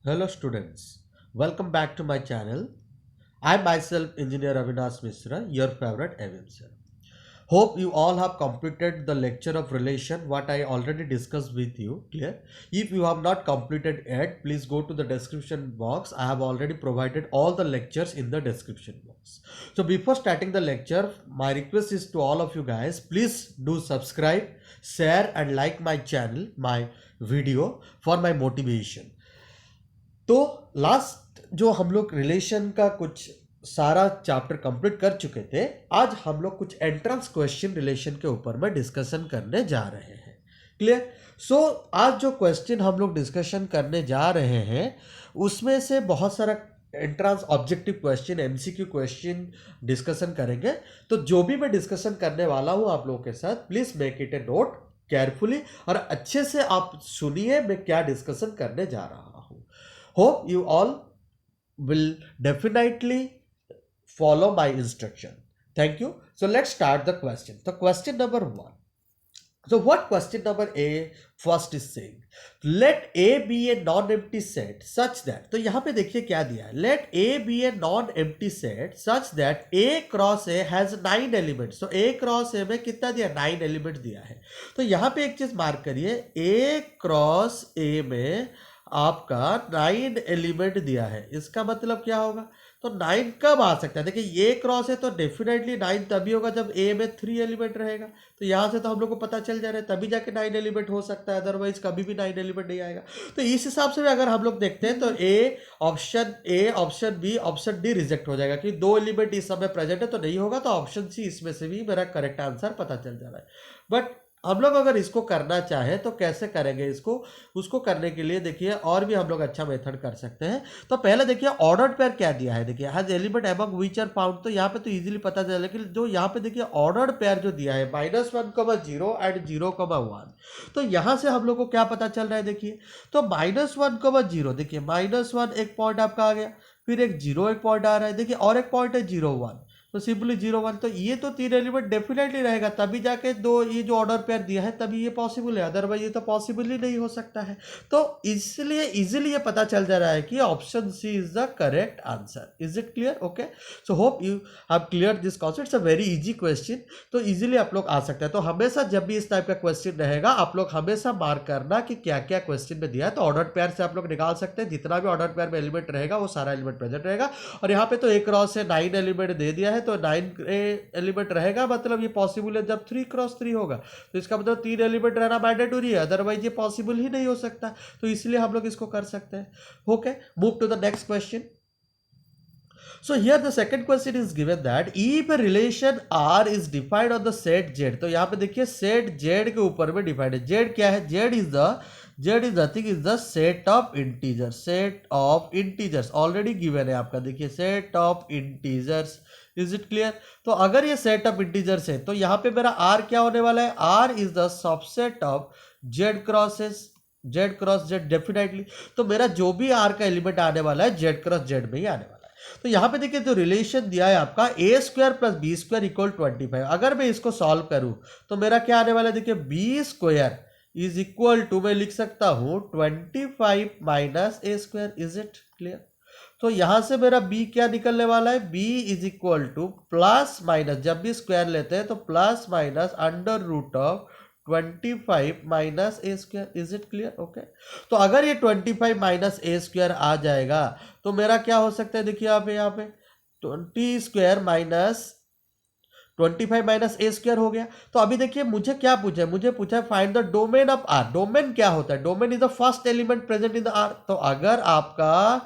Hello students, welcome back to my channel. I myself Engineer Avinash Mishra, your favorite AVM sir. Hope you all have completed the lecture of relation what I already discussed with you. Clear? If you have not completed yet, please go to the description box. I have already provided all the lectures in the description box. So before starting the lecture, my request is to all of you guys, please do subscribe, share and like my channel, my video for my motivation. तो last जो हम लोग relation का कुछ सारा chapter complete कर चुके थे, आज हम लोग कुछ एंट्रेंस क्वेश्चन रिलेशन के ऊपर में डिस्कशन करने जा रहे हैं। क्लियर? सो आज जो क्वेश्चन हम लोग डिस्कशन करने जा रहे हैं उसमें से बहुत सारा entrance objective question, MCQ question discussion करेंगे। तो जो भी मैं डिस्कशन करने वाला हूं आप लोगों के साथ, please make it a note carefully और अच्छे से आप सुनिए मैं क्या डिस्कशन करने जा रहा हूं। Hope you all will definitely follow my instruction. Thank you. So let's start the question. So question number 1. So what question number A first is saying? Let A be a non-empty set such that, तो यहाँ पे देखिए क्या दिया है, let A be a non-empty set such that A cross A has 9 elements. So A cross A में कितना दिया, 9 एलिमेंट दिया है। तो यहाँ पे एक चीज मार्क करिए, A cross A में आपका 9 एलिमेंट दिया है। इसका मतलब क्या होगा, तो 9 कब आ सकता है, देखिए ये क्रॉस है तो डेफिनेटली 9 तभी होगा जब ए में 3 एलिमेंट रहेगा। तो यहाँ से तो हम लोग को पता चल जा रहा है तभी जाके 9 एलिमेंट हो सकता है, अदरवाइज कभी भी 9 एलिमेंट नहीं आएगा। तो इस हिसाब से अगर हम लोग देखते हैं तो A, option B, option D reject हो जाएगा कि 2 एलिमेंट इस समय प्रेजेंट है तो नहीं होगा। तो ऑप्शन सी इसमें से भी मेरा करेक्ट आंसर पता चल जा रहा है। बट हम लोग अगर इसको करना चाहे तो कैसे करेंगे इसको, उसको करने के लिए देखिए और भी हम लोग अच्छा मेथड कर सकते हैं। तो पहले देखिए ऑर्डर्ड पेयर क्या दिया है, देखिए has element among which are found, तो यहाँ पे तो इजीली पता चला। लेकिन जो यहाँ पे देखिए ऑर्डर्ड पेयर जो दिया है -1, 0 एंड 0, 1, तो यहाँ से हम लोग को क्या पता चल रहा है, देखिए तो -1, 0, देखिए -1 एक पॉइंट आपका आ गया, फिर एक 0 एक पॉइंट आ रहा है, देखिए और एक पॉइंट है 0, 1, तो सिंपली 0, 1, तो ये तो 3 एलिमेंट डेफिनेटली रहेगा तभी जाके दो ये जो ऑर्डर पेयर दिया है तभी ये पॉसिबल है, अदरवाइज ये तो पॉसिबल ही नहीं हो सकता है। तो इसलिए इजीली ये पता चल जा रहा है कि option C is the correct answer. Is it clear? Okay, so hope you have clear this concept. It's a very easy question, तो इजीली आप लोग आ सकते हैं। तो हमेशा जब भी इस टाइप का क्वेश्चन रहेगा आप लोग हमेशा मार्क करना कि क्या क्या क्वेश्चन में दिया है। तो ऑर्डर पेयर से आप लोग निकाल सकते हैं, जितना भी ऑर्डर पेयर में एलिमेंट रहेगा वो सारा एलिमेंट प्रेजेंट रहेगा। और यहाँ पे तो एक क्रॉस से 9 एलिमेंट दे दिया है, तो 9 एलिमेंट रहेगा, मतलब ये पॉसिबल है जब 3 × 3 होगा। तो इसका मतलब 3 एलिमेंट रहना मैंडेटरी है, अदरवाइज ये पॉसिबल ही नहीं हो सकता। तो इसलिए हम लोग इसको कर सकते हैं। Okay, move to the next question. So here the second question is given that if a relation R is defined on the set Z, तो यहाँ पे देखिए set Z के ऊपर में डिफाइंड है। Z क्या है, Z is nothing is the set of integers already given है आपका, देखिए set of integers। Is it clear? तो अगर ये सेट ऑफ इंटीजर्स है तो यहाँ पे मेरा R क्या होने वाला है, R is the subset of Z cross Z definitely. तो मेरा जो भी R का एलिमेंट आने वाला है Z क्रॉस Z में ही आने वाला है। तो यहाँ पे देखिए जो रिलेशन दिया है आपका a² + b² = 25, अगर मैं इसको सॉल्व करूं तो मेरा क्या आने वाला है, देखिए b² इज इक्वल टू, मैं लिख सकता हूं 25 - a²। Is it clear? तो यहां से मेरा b क्या निकलने वाला है, b is equal two plus minus, जब भी स्क्वायर लेते हैं तो plus minus √25 - a²। Is it clear? Okay, तो अगर ये 25 - a² आ जाएगा तो मेरा क्या हो सकता है, देखिए यहाँ पे 20² - 25 - a² हो गया। तो अभी देखिए मुझे क्या पूछा है, मुझे पूछा है find the domain of R। Domain क्या होता है, domain is the first element present in the R। तो अगर आपका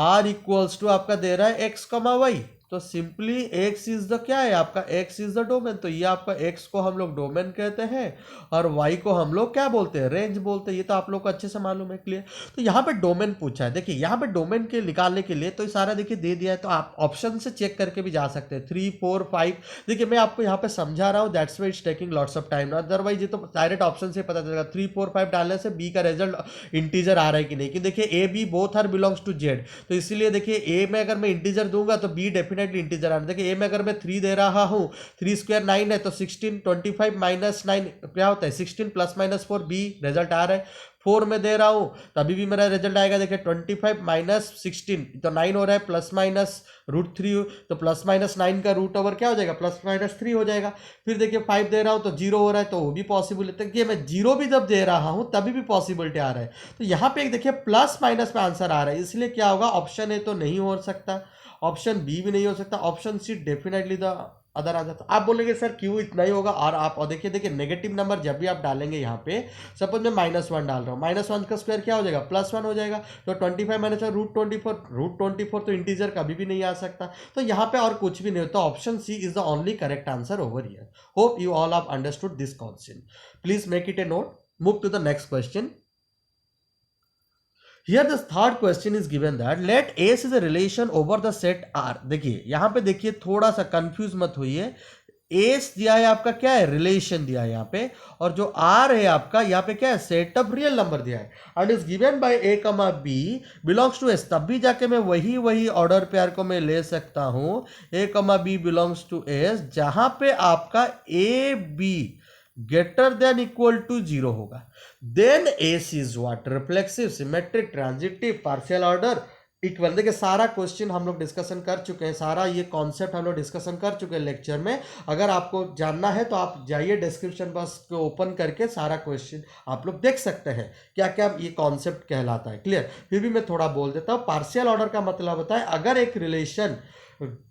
R इक्वल्स टू आपका दे रहा है x, y, तो सिंपली x इज द क्या है आपका, x इज द डोमेन। तो ये आपका x को हम लोग डोमेन कहते हैं और y को हम लोग क्या बोलते हैं, रेंज बोलते हैं। ये तो आप लोग को अच्छे से मालूम है। क्लियर? तो यहाँ पे डोमेन पूछा है, देखिए यहाँ पे डोमेन के निकालने के लिए तो सारा देखिए दे दिया है, तो आप ऑप्शन से चेक करके भी जा सकते हैं। 3, 4, 5, देखिए मैं आपको यहाँ पे समझा रहा हूँ, that's why it's taking lots of time, otherwise ये तो डायरेक्ट ऑप्शन से पता चलेगा। 3, 4, 5 डालने से b का रिजल्ट इंटीजर आ रहा है कि नहीं, कि देखिए a b both are belongs to z। तो इसीलिए देखिए a में अगर मैं इंटीजर दूंगा तो b डेफिनेटली इंटीजर आना। देखिए a में अगर मैं 3 दे रहा हूं, 3² 9 है, तो 16 25 - 9 क्या होता है, 16 ± 4, b रिजल्ट आ रहा है। 4 में दे रहा हूँ तभी भी मेरा रिजल्ट आएगा। देखिए 25 माइनस 16 तो 9 हो रहा है, प्लस माइनस √3 तो प्लस माइनस 9 का रूट ओवर क्या हो जाएगा, प्लस माइनस 3 हो जाएगा। फिर देखिए 5 दे रहा हूँ तो 0 हो रहा है तो वो भी पॉसिबल है। देखिए मैं 0 भी जब दे रहा हूँ तभी भी पॉसिबिलिटी आ रहा है। तो यहाँ पे एक देखिए प्लस माइनस में आंसर आ रहा है, इसलिए क्या होगा, ऑप्शन ए तो नहीं हो सकता, ऑप्शन बी भी नहीं हो सकता, option C definitely the other आ जाता। आप बोलेंगे सर क्यों इतना ही होगा, और देखिए देखिए नेगेटिव नंबर जब भी आप डालेंगे यहाँ पे, सपोज मैं -1 डाल रहा हूँ, -1 का स्क्वायर क्या हो जाएगा, +1 हो जाएगा। तो 25 माइनस √24 तो इंटीजर कभी भी नहीं आ सकता। तो यहाँ पे और कुछ भी नहीं होता, option C is the only correct answer over here. Hope you all have understood this concept. Please make it a note. Move to the next question. Here the third question is given that let S is a relation over the set R। देखिए यहाँ पे देखिए थोड़ा सा confuse मत होइए। S दिया है आपका क्या है, रिलेशन दिया है यहाँ पे, और जो आर है आपका यहाँ पे क्या है, सेट ऑफ रियल नंबर दिया है, and is given by A comma B belongs to S. तब भी जाके मैं वही ऑर्डर पेयर को मैं ले सकता हूं, ए comma B belongs to S, जहां पे आपका a b greater than equal to 0 होगा। Then S is what, reflexive, symmetric, transitive, partial order, equal. देखिए सारा क्वेश्चन हम लोग डिस्कशन कर चुके हैं, सारा ये कॉन्सेप्ट हम लोग डिस्कशन कर चुके हैं लेक्चर में। अगर आपको जानना है तो आप जाइए डिस्क्रिप्शन बॉक्स को ओपन करके सारा क्वेश्चन आप लोग देख सकते हैं क्या क्या ये कॉन्सेप्ट कहलाता है। क्लियर? फिर भी मैं थोड़ा बोल देता हूँ। पार्शियल ऑर्डर का मतलब होता है अगर एक relation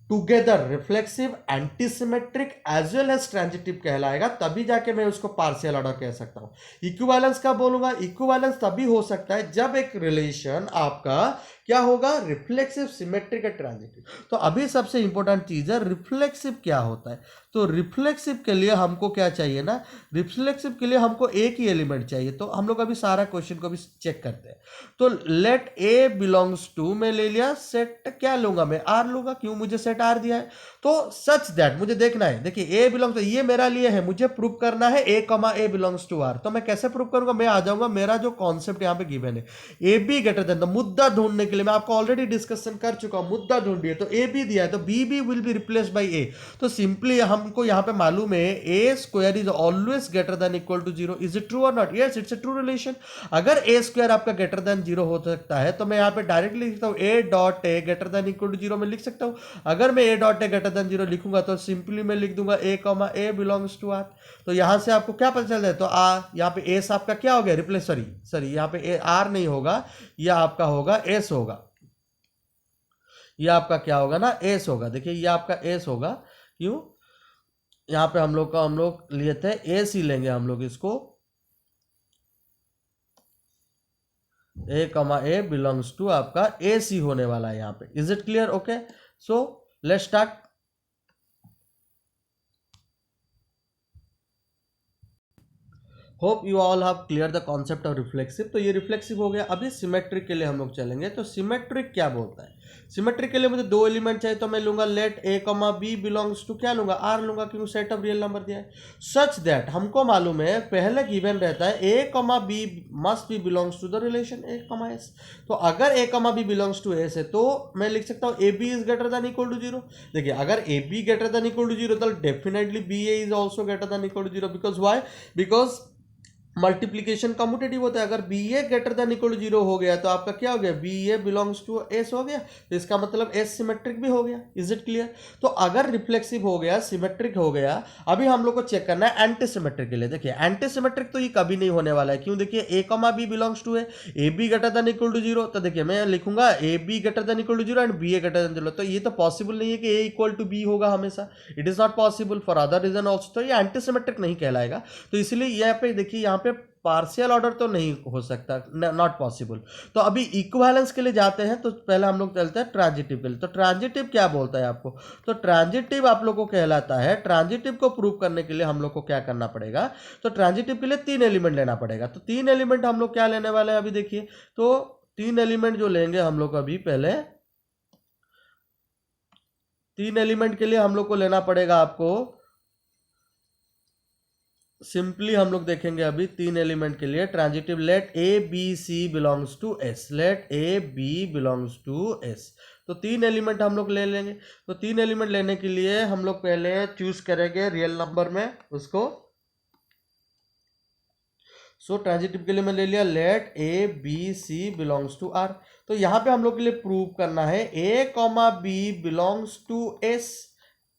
together reflexive, antisymmetric as well as transitive कहलाएगा, तभी जाके मैं उसको पार्शियल ऑर्डर कह सकता हूं। इक्विवेलेंस का बोलूंगा, इक्विवेलेंस तभी हो सकता है जब एक रिलेशन आपका क्या होगा, रिफ्लेक्सिव, सिमेट्रिक या ट्रांजिटिव। तो अभी सबसे इंपॉर्टेंट चीज है रिफ्लेक्सिव क्या होता है। तो रिफ्लेक्सिव के लिए हमको क्या चाहिए ना, रिफ्लेक्सिव के लिए हमको एक ही एलिमेंट चाहिए। तो हम लोग अभी सारा क्वेश्चन को भी चेक करते हैं। तो लेट ए बिलोंग्स टू, मैं ले लिया सेट, क्या लूंगा मैं, आर लूंगा, क्यों, मुझे सेट आर दिया है। तो सच दैट मुझे देखना है, देखिए ए बिलोंग्स, ये मेरा लिए है, मुझे प्रूव करना है ए कमा ए बिलोंग्स टू आर। तो मैं कैसे प्रूव करूंगा, मैं आ जाऊंगा, मेरा जो कॉन्सेप्ट यहाँ पे गिवन है ए बी ग्रेटर देन, तो मुद्दा ढूंढने के लिए मैं आपको ऑलरेडी डिस्कशन कर चुका हूं, मुद्दा ढूंढिए। तो ए बी दिया है तो B B will be replace by A. तो सिंपली हमको यहाँ पे मालूम है A square is always greater than equal to 0। Is it true और not? Yes, it's a true relation. अगर ए स्क्वायर आपका ग्रेटर देन 0 हो सकता है तो मैं यहाँ पे डायरेक्टली लिखता हूँ a dot a greater than equal to 0 में लिख सकता हूँ। अगर मैं a dot a greater than 0 लिखूंगा तो सिंपली मैं लिख दूंगा a comma a belongs to R. तो यहां से आपको क्या पता चल है, तो यहाँ पे एस आपका क्या हो गया, रिप्लेस, सॉरी यहाँ पे आर नहीं होगा, यह आपका होगा एस होगा, ये आपका क्या होगा ना, एस होगा। देखिए ये आपका एस होगा, क्यों, यहाँ पे हम लोग लिए थे एस ही लेंगे हम लोग इसको, ए कमा ए बिलोंग्स टू आपका एस ही होने वाला है यहाँ पे। Is it clear? Okay, so let's start. Hope you all have clear the concept of reflexive. तो ये रिफ्लेक्सिव हो गया। अभी सिमेट्रिक के लिए हम लोग चलेंगे। तो सिमेट्रिक क्या बोलता है, सिमेट्रिक के लिए मुझे दो एलिमेंट चाहिए, तो मैं लूंगा late A comma B belongs to, क्या लूंगा, आर लूंगा, क्योंकि सेट ऑफ रियल नंबर दिया है। सच दैट हमको मालूम है पहले गिवन रहता है a comma b must be belongs to the relation a comma S. तो अगर ए comma B belongs to S है तो मैं लिख सकता हूँ a b is greater than equal to 0। देखिए अगर a b greater than equal to 0 तो definitely b a is also greater than equal to 0। Because why, because multiplication commutative होता है। अगर b a greater than equal to 0 हो गया तो आपका क्या हो गया, b a belongs to S हो गया, तो इसका मतलब एस सिमेट्रिक भी हो गया। Is it clear? तो अगर रिफ्लेक्सिव हो गया, सिमेट्रिक हो गया, अभी हम लोग को चेक करना है एंटी सिमेट्रिक के लिए। देखिए एंटी सिमेट्रिक तो ये कभी नहीं होने वाला है, क्यों, देखिए ए कमा बी बिलोंग्स टू है, a b greater than equal to 0, तो देखिए मैं लिखूंगा a b greater than equal to 0 and b a greater than 0। तो ये तो पॉसिबल नहीं है कि ए इक्वल टू बी होगा हमेशा, it is not possible for other reason also. तो ये एंटी सिमेट्रिक नहीं कहलाएगा। तो इसलिए यहाँ पे देखिए, यहाँ पे पार्शियल ऑर्डर तो नहीं हो सकता, नॉट पॉसिबल। तो अभी इक्विवेलेंस के लिए जाते हैं। तो पहले हम लोग चलते हैं ट्रांजिटिव के लिए। तो ट्रांजिटिव क्या बोलता है आपको, तो ट्रांजिटिव आप लोग को कहलाता है, ट्रांजिटिव को प्रूव करने के लिए हम लोग को क्या करना पड़ेगा, तो ट्रांजिटिव के लिए 3 एलिमेंट लेना पड़ेगा। तो 3 एलिमेंट हम लोग क्या लेने वाले हैं अभी देखिए। तो 3 एलिमेंट जो लेंगे हम लोग अभी, पहले 3 एलिमेंट के लिए हम लोग को लेना पड़ेगा आपको, सिंपली हम लोग देखेंगे अभी 3 एलिमेंट के लिए transitive, let a B C belongs to S, let a b belongs to S. तो 3 एलिमेंट हम लोग ले लेंगे। तो 3 एलिमेंट लेने के लिए हम लोग पहले चूज करेंगे रियल नंबर में उसको। सो ट्रांजिटिव के लिए मैं ले लिया let a B C belongs to R. तो यहाँ पे हम लोग के लिए प्रूव करना है a comma b belongs to S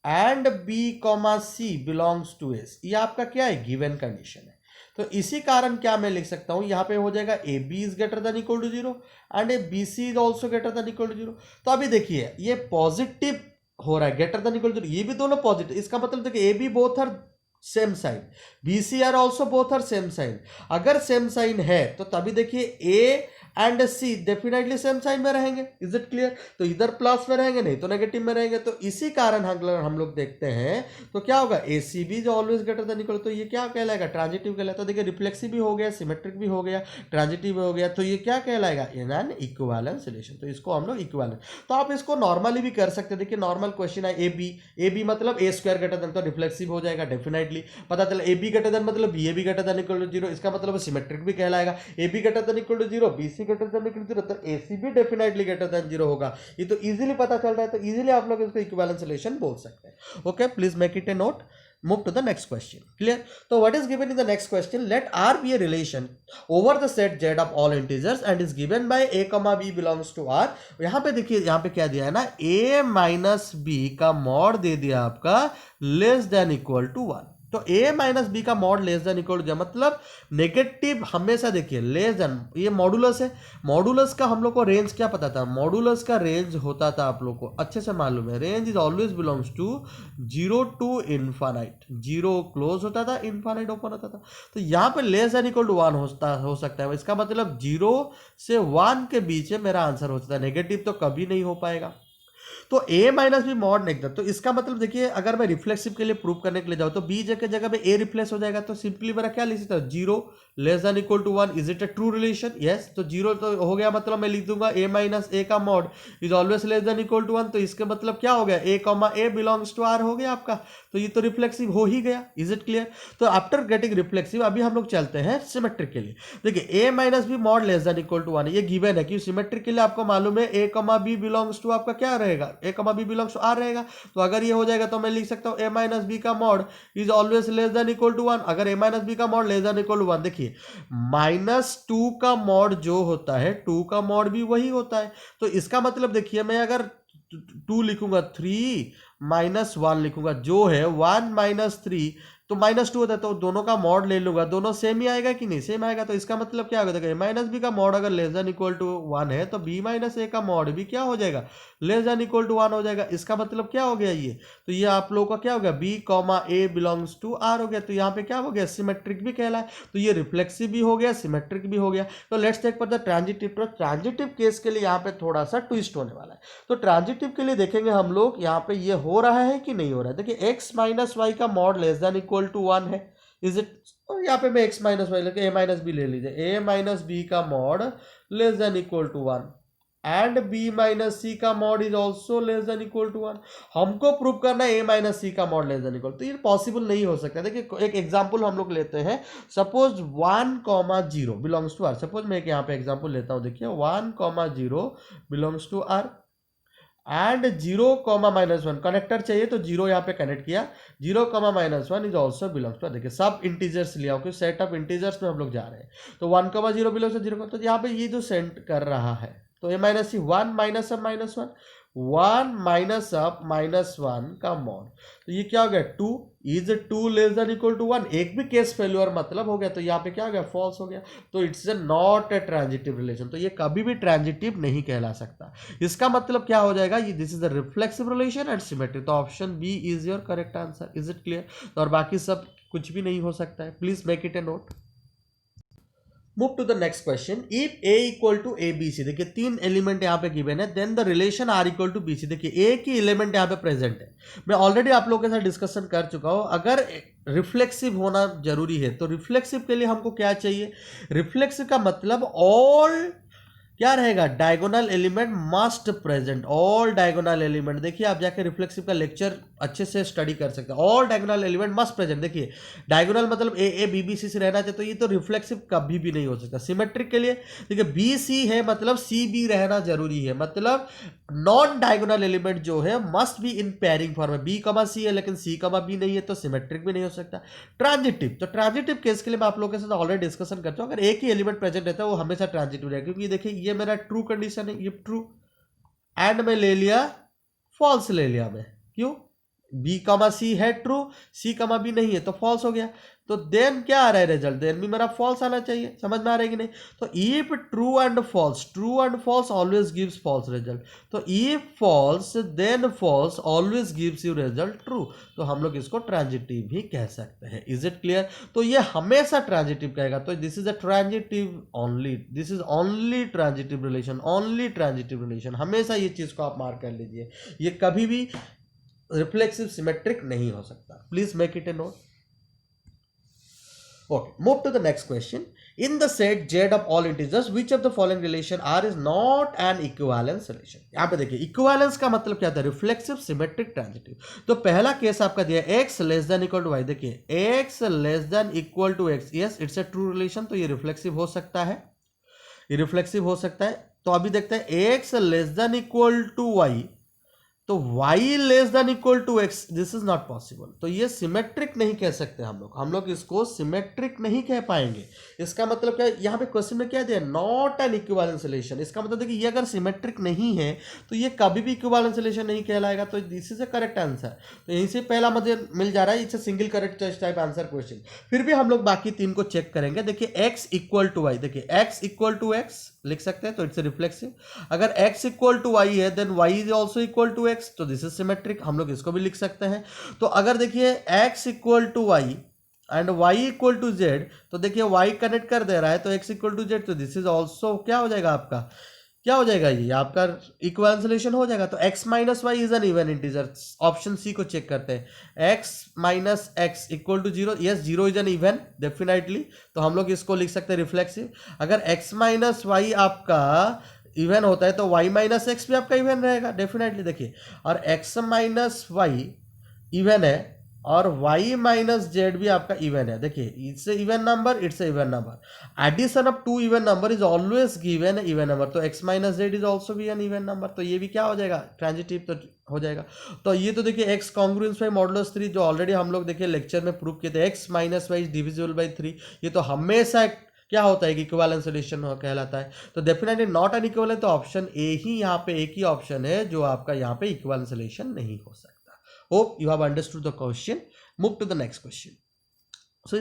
and b comma C belongs to S. ये आपका क्या है, गिवन कंडीशन है। तो इसी कारण क्या मैं लिख सकता हूं, यहां पे हो जाएगा a b is greater than equal to zero and a B c is also greater than equal to zero. तो अभी देखिए ये पॉजिटिव हो रहा है, greater than equal to zero, ये भी दोनों पॉजिटिव, इसका मतलब देखिए ए b both are same sign, b c are also both are same sign. अगर सेम साइन है तो तभी देखिए a and c definitely same sign में रहेंगे। Is it clear? तो इधर प्लस में रहेंगे, नहीं तो नेगेटिव में रहेंगे। तो इसी कारण हम लोग देखते हैं तो क्या होगा, a c b is always greater than equal. तो ये क्या कहलाएगा, ट्रांजिटिव कहलाएगा। तो देखिए रिफ्लेक्सिव भी हो गया, सिमेट्रिक भी हो गया, ट्रांजिटिव भी हो गया, तो ये क्या कहलाएगा, इन एन इक्विवेलेंस रिलेशन। तो इसको हम लोग इक्विवेलेंस, तो आप इसको नॉर्मली भी कर सकते हैं। देखिए नॉर्मल क्वेश्चन है ए बी मतलब ए स्क्वायर ग्रेटर देन, तो रिफ्लेक्सिव हो जाएगा डेफिनेटली। पता चला ए बी ग्रेटर देन मतलब b a b greater than equal to zero, इसका मतलब सिमेट्रिक भी कहलाएगा। A b greater than equal to zero, b c greater than equal to zero, तो ए सी भी डेफिनेटली ग्रेटर देन जीरो होगा। ये तो इजीली पता चल रहा है, तो इजीली आप लोग इसको इक्विवेलेंस रिलेशन बोल सकते हैं। Okay, please make it a note. Move to the next question. Clear? So what is given in the next question? Let R be a relation over the set Z of all integers and is given by a comma b belongs to R. यहाँ पे देखिए, यहाँ पे क्या दिया है ना, a minus b का मॉड दे दिया आपका लेस देन इक्वल टू 1। तो a माइनस बी का mod less than equal to, मतलब नेगेटिव हमेशा देखिए लेस देन, ये मॉडुलस है। मॉडुलस का हम लोग को रेंज क्या पता था, मॉडुलस का रेंज होता था आप लोग को अच्छे से मालूम है, range is always belongs to 0 to infinite. 0 close होता था, इनफाइनाइट ओपन होता था। तो यहाँ पे लेस देन इक्वल टू 1 हो सकता है, इसका मतलब 0 से 1 के बीच में मेरा आंसर हो सकता है, नेगेटिव तो कभी नहीं हो पाएगा। तो a minus b mod negative, तो इसका मतलब देखिए अगर मैं रिफ्लेक्सिव के लिए प्रूव करने के लिए जाऊँ तो b के जगह पे a रिप्लेस हो जाएगा। तो सिंपली मेरा क्या लिख सकता हूँ, 0 less than equal to 1। Is it a true relation? Yes. तो 0 तो हो गया, मतलब मैं लिख दूंगा a माइनस a का mod is always less than equal to 1। तो इसका मतलब क्या हो गया, a comma a belongs to r हो गया आपका। तो ये तो रिफ्लेक्सिव हो ही गया। Is it clear? तो आफ्टर गेटिंग रिफ्लेक्सिव अभी हम लोग चलते हैं सिमेट्रिक के लिए। देखिए a minus b mod less than equal to 1 ये गिवन है, कि सिमेट्रिक के लिए आपको मालूम है a comma b belongs to आपका क्या रहेगा, a comma b belongs to r रहेगा। तो अगर ये हो जाएगा तो मैं लिख सकता हूँ a माइनस बी का mod is always less than equal to 1। अगर a माइनस बी का mod less than equal to 1, देखिए -2 का मॉड जो होता है 2 का मॉड भी वही होता है। तो इसका मतलब देखिए मैं अगर 2 लिखूंगा, 3 -1 लिखूंगा, जो है 1 - 3 तो -2 होता है, तो दोनों का मॉड ले लूंगा, दोनों सेम ही आएगा कि नहीं, सेम आएगा। तो इसका मतलब क्या होगा, देखिए माइनस बी का मॉड अगर लेस देन इक्वल टू 1 है तो b माइनस ए का मॉड भी क्या हो जाएगा, लेस देन इक्वल टू 1 हो जाएगा। इसका मतलब क्या हो गया ये, तो ये आप लोगों का क्या हो गया, b comma a belongs to r हो गया। तो यहाँ पे क्या हो गया, सिमेट्रिक भी कहला है। तो ये रिफ्लेक्सिव भी हो गया, सिमेट्रिक भी हो गया। तो let's take for the transitive. तो ट्रांजिटिव केस के लिए यहाँ पे थोड़ा सा ट्विस्ट होने वाला है। तो ट्रांजिटिव के लिए देखेंगे हम लोग यहाँ पे ये हो रहा है कि नहीं हो रहा है। देखिए x माइनस वाई का mod less than equal to 1 है। Is it? और यहाँ पे मैं x माइनस वाई लेके a माइनस बी ले लीजिए, a माइनस बी का mod less than equal to 1 and b minus c का mod is also less than equal to 1। हमको प्रूव करना है a माइनस सी का मॉड लेस देन इक्वल, तो ये पॉसिबल नहीं हो सकता। देखिए एक एग्जांपल हम लोग लेते हैं, suppose 1 comma 0 belongs to r। Suppose मैं एक यहाँ पे एग्जांपल लेता हूँ, देखिए 1 comma 0 belongs to r and 0 comma -1 connector चाहिए, तो 0 यहाँ पे कनेक्ट किया, 0 comma -1 is also belongs to. देखिए सब इंटीजर्स लिया, क्योंकि सेट ऑफ इंटीजर्स में हम लोग जा रहे हैं। तो 1 कॉमा 0 बिलोंग्स टू 0, तो यहाँ पे ये जो सेंड कर रहा है, तो a माइनस सी 1 माइनस अब -1, 1 माइनस अब -1 का मॉड, तो ये क्या हो गया, 2 is 2 less than equal to 1। एक भी केस फेल्यूर मतलब हो गया, तो यहाँ पे क्या हो गया, फॉल्स हो गया। तो it's not a transitive relation, तो ये कभी भी ट्रांजिटिव नहीं कहला सकता। इसका मतलब क्या हो जाएगा, ये this is the reflexive relation and symmetric. तो option B is your correct answer. Is it clear? तो और बाकी सब कुछ भी नहीं हो सकता है। Please make it a note. Move to the next question. If a equal to a B c, देखिए 3 एलिमेंट यहाँ पे गिवन है, then the relation r equal to b c. देखिए a की एलिमेंट यहाँ पे प्रेजेंट है, मैं ऑलरेडी आप लोगों के साथ डिस्कशन कर चुका हूँ। अगर रिफ्लेक्सिव होना जरूरी है तो रिफ्लेक्सिव के लिए हमको क्या चाहिए, रिफ्लेक्सिव का मतलब ऑल क्या रहेगा, diagonal element must present. All diagonal element, देखिए आप जाके रिफ्लेक्सिव का लेक्चर अच्छे से स्टडी कर सकते हैं। All diagonal element must present. देखिए डायगोनल मतलब ए बी बी सी से रहना चाहिए, तो ये तो रिफ्लेक्सिव कभी भी नहीं हो सकता। सिमेट्रिक के लिए देखिए बी सी है मतलब सी बी रहना जरूरी है, मतलब नॉन डायगोनल एलिमेंट जो है must be in pairing form में, बी कमा सी है लेकिन सी कमा बी नहीं है तो सिमेट्रिक भी नहीं हो सकता। ट्रांजिटिव, तो ट्रांजिटिव केस के लिए मैं आप लोगों के साथ ऑलरेडी डिस्कशन करता हूँ, अगर एक ही एलिमेंट प्रेजेंट रहता है वो हमेशा ट्रांजिटिव रहेगा, क्योंकि देखिए ये मेरा ट्रू कंडीशन है, ये ट्रू एंड में ले लिया फॉल्स ले लिया मैं, क्यों, बी कमा सी है ट्रू, सी कमा बी नहीं है तो फॉल्स हो गया, तो देन क्या आ रहा है रिजल्ट, देन भी मेरा फॉल्स आना चाहिए, समझ में आ रहा है कि नहीं। तो if true and false always gives false result, तो if false then false always gives you result true, तो हम लोग इसको ट्रांजिटिव भी कह सकते हैं। इज इट क्लियर, तो ये हमेशा ट्रांजिटिव कहेगा, तो this is a transitive only, this is only transitive relation, only transitive relation, हमेशा ये चीज को आप मार्क कर लीजिए, ये कभी भी रिफ्लेक्सिव सिमेट्रिक नहीं हो सकता, please make it a note. Okay, move to the next question. In the set Z of all integers, which of the following relation R is not an equivalence relation? यहाँ पे देखिए equivalence का मतलब क्या था, रिफ्लेक्सिव सिमेट्रिक ट्रांजिटिव। तो पहला case आपका दिया x less than equal to y, देखिए x less than equal to x, yes it's a true relation, तो ये रिफ्लेक्सिव हो सकता है, ये रिफ्लेक्सिव हो सकता है। तो अभी देखते हैं x less than equal to y, तो y less than equal to x, this is not possible, तो ये सिमेट्रिक नहीं कह सकते हम लोग इसको सिमेट्रिक नहीं कह पाएंगे। इसका मतलब क्या, यहाँ पे क्वेश्चन में क्या दिया, नॉट एन इक्विवेलेंस रिलेशन, इसका मतलब देखिए ये अगर सिमेट्रिक नहीं है तो ये कभी भी इक्विवेलेंस रिलेशन नहीं कहलाएगा, तो this is a correct answer. तो यहीं से पहला मुझे मिल जा रहा है, it's a single correct choice type answer question. फिर भी हम लोग बाकी तीन को चेक करेंगे, देखिए x इक्वल टू वाई, देखिए x इक्वल टू x लिख सकते हैं, तो इट्स रिफ्लेक्सिव। अगर x इक्वल टू y है then y is also equal to x, तो दिस इज सिमेट्रिक, हम लोग इसको भी लिख सकते हैं। तो अगर देखिए x equal to y and y equal to z, तो देखिए y कनेक्ट कर दे रहा है, तो x इक्वल टू z, तो दिस इज ऑल्सो क्या हो जाएगा आपका, क्या हो जाएगा, ये आपका इक्विवेलेंस रिलेशन हो जाएगा। तो x minus y is an even integer, option C को चेक करते हैं, x minus x equal to zero, yes zero is an even definitely, तो हम लोग इसको लिख सकते हैं रिफ्लेक्सिव। अगर x माइनस वाई आपका इवन होता है तो y माइनस एक्स भी आपका इवन रहेगा डेफिनेटली, देखिए, और x माइनस वाई इवन है और y माइनस जेड भी आपका इवन है, देखिए it's even number, it's even number, addition of two even number is always given even number, तो x minus z is also भी एन इवन नंबर, तो ये भी क्या हो जाएगा, ट्रांजिटिव तो हो जाएगा। तो ये तो देखिए x कॉन्ग्रुएंस बाई मॉडुलस 3 जो ऑलरेडी हम लोग देखिए लेक्चर में प्रूव किए थे, x minus y is divisible by 3, ये तो हमेशा क्या होता है कि इक्विवेलेंस रिलेशन कहलाता है, तो डेफिनेटली नॉट एन इक्विवेलेंट, तो ऑप्शन ए ही यहाँ पे एक ही ऑप्शन है जो आपका यहाँ पे इक्विवेलेंस रिलेशन नहीं हो सकता। Hope you have understood the question. Move to the next question. So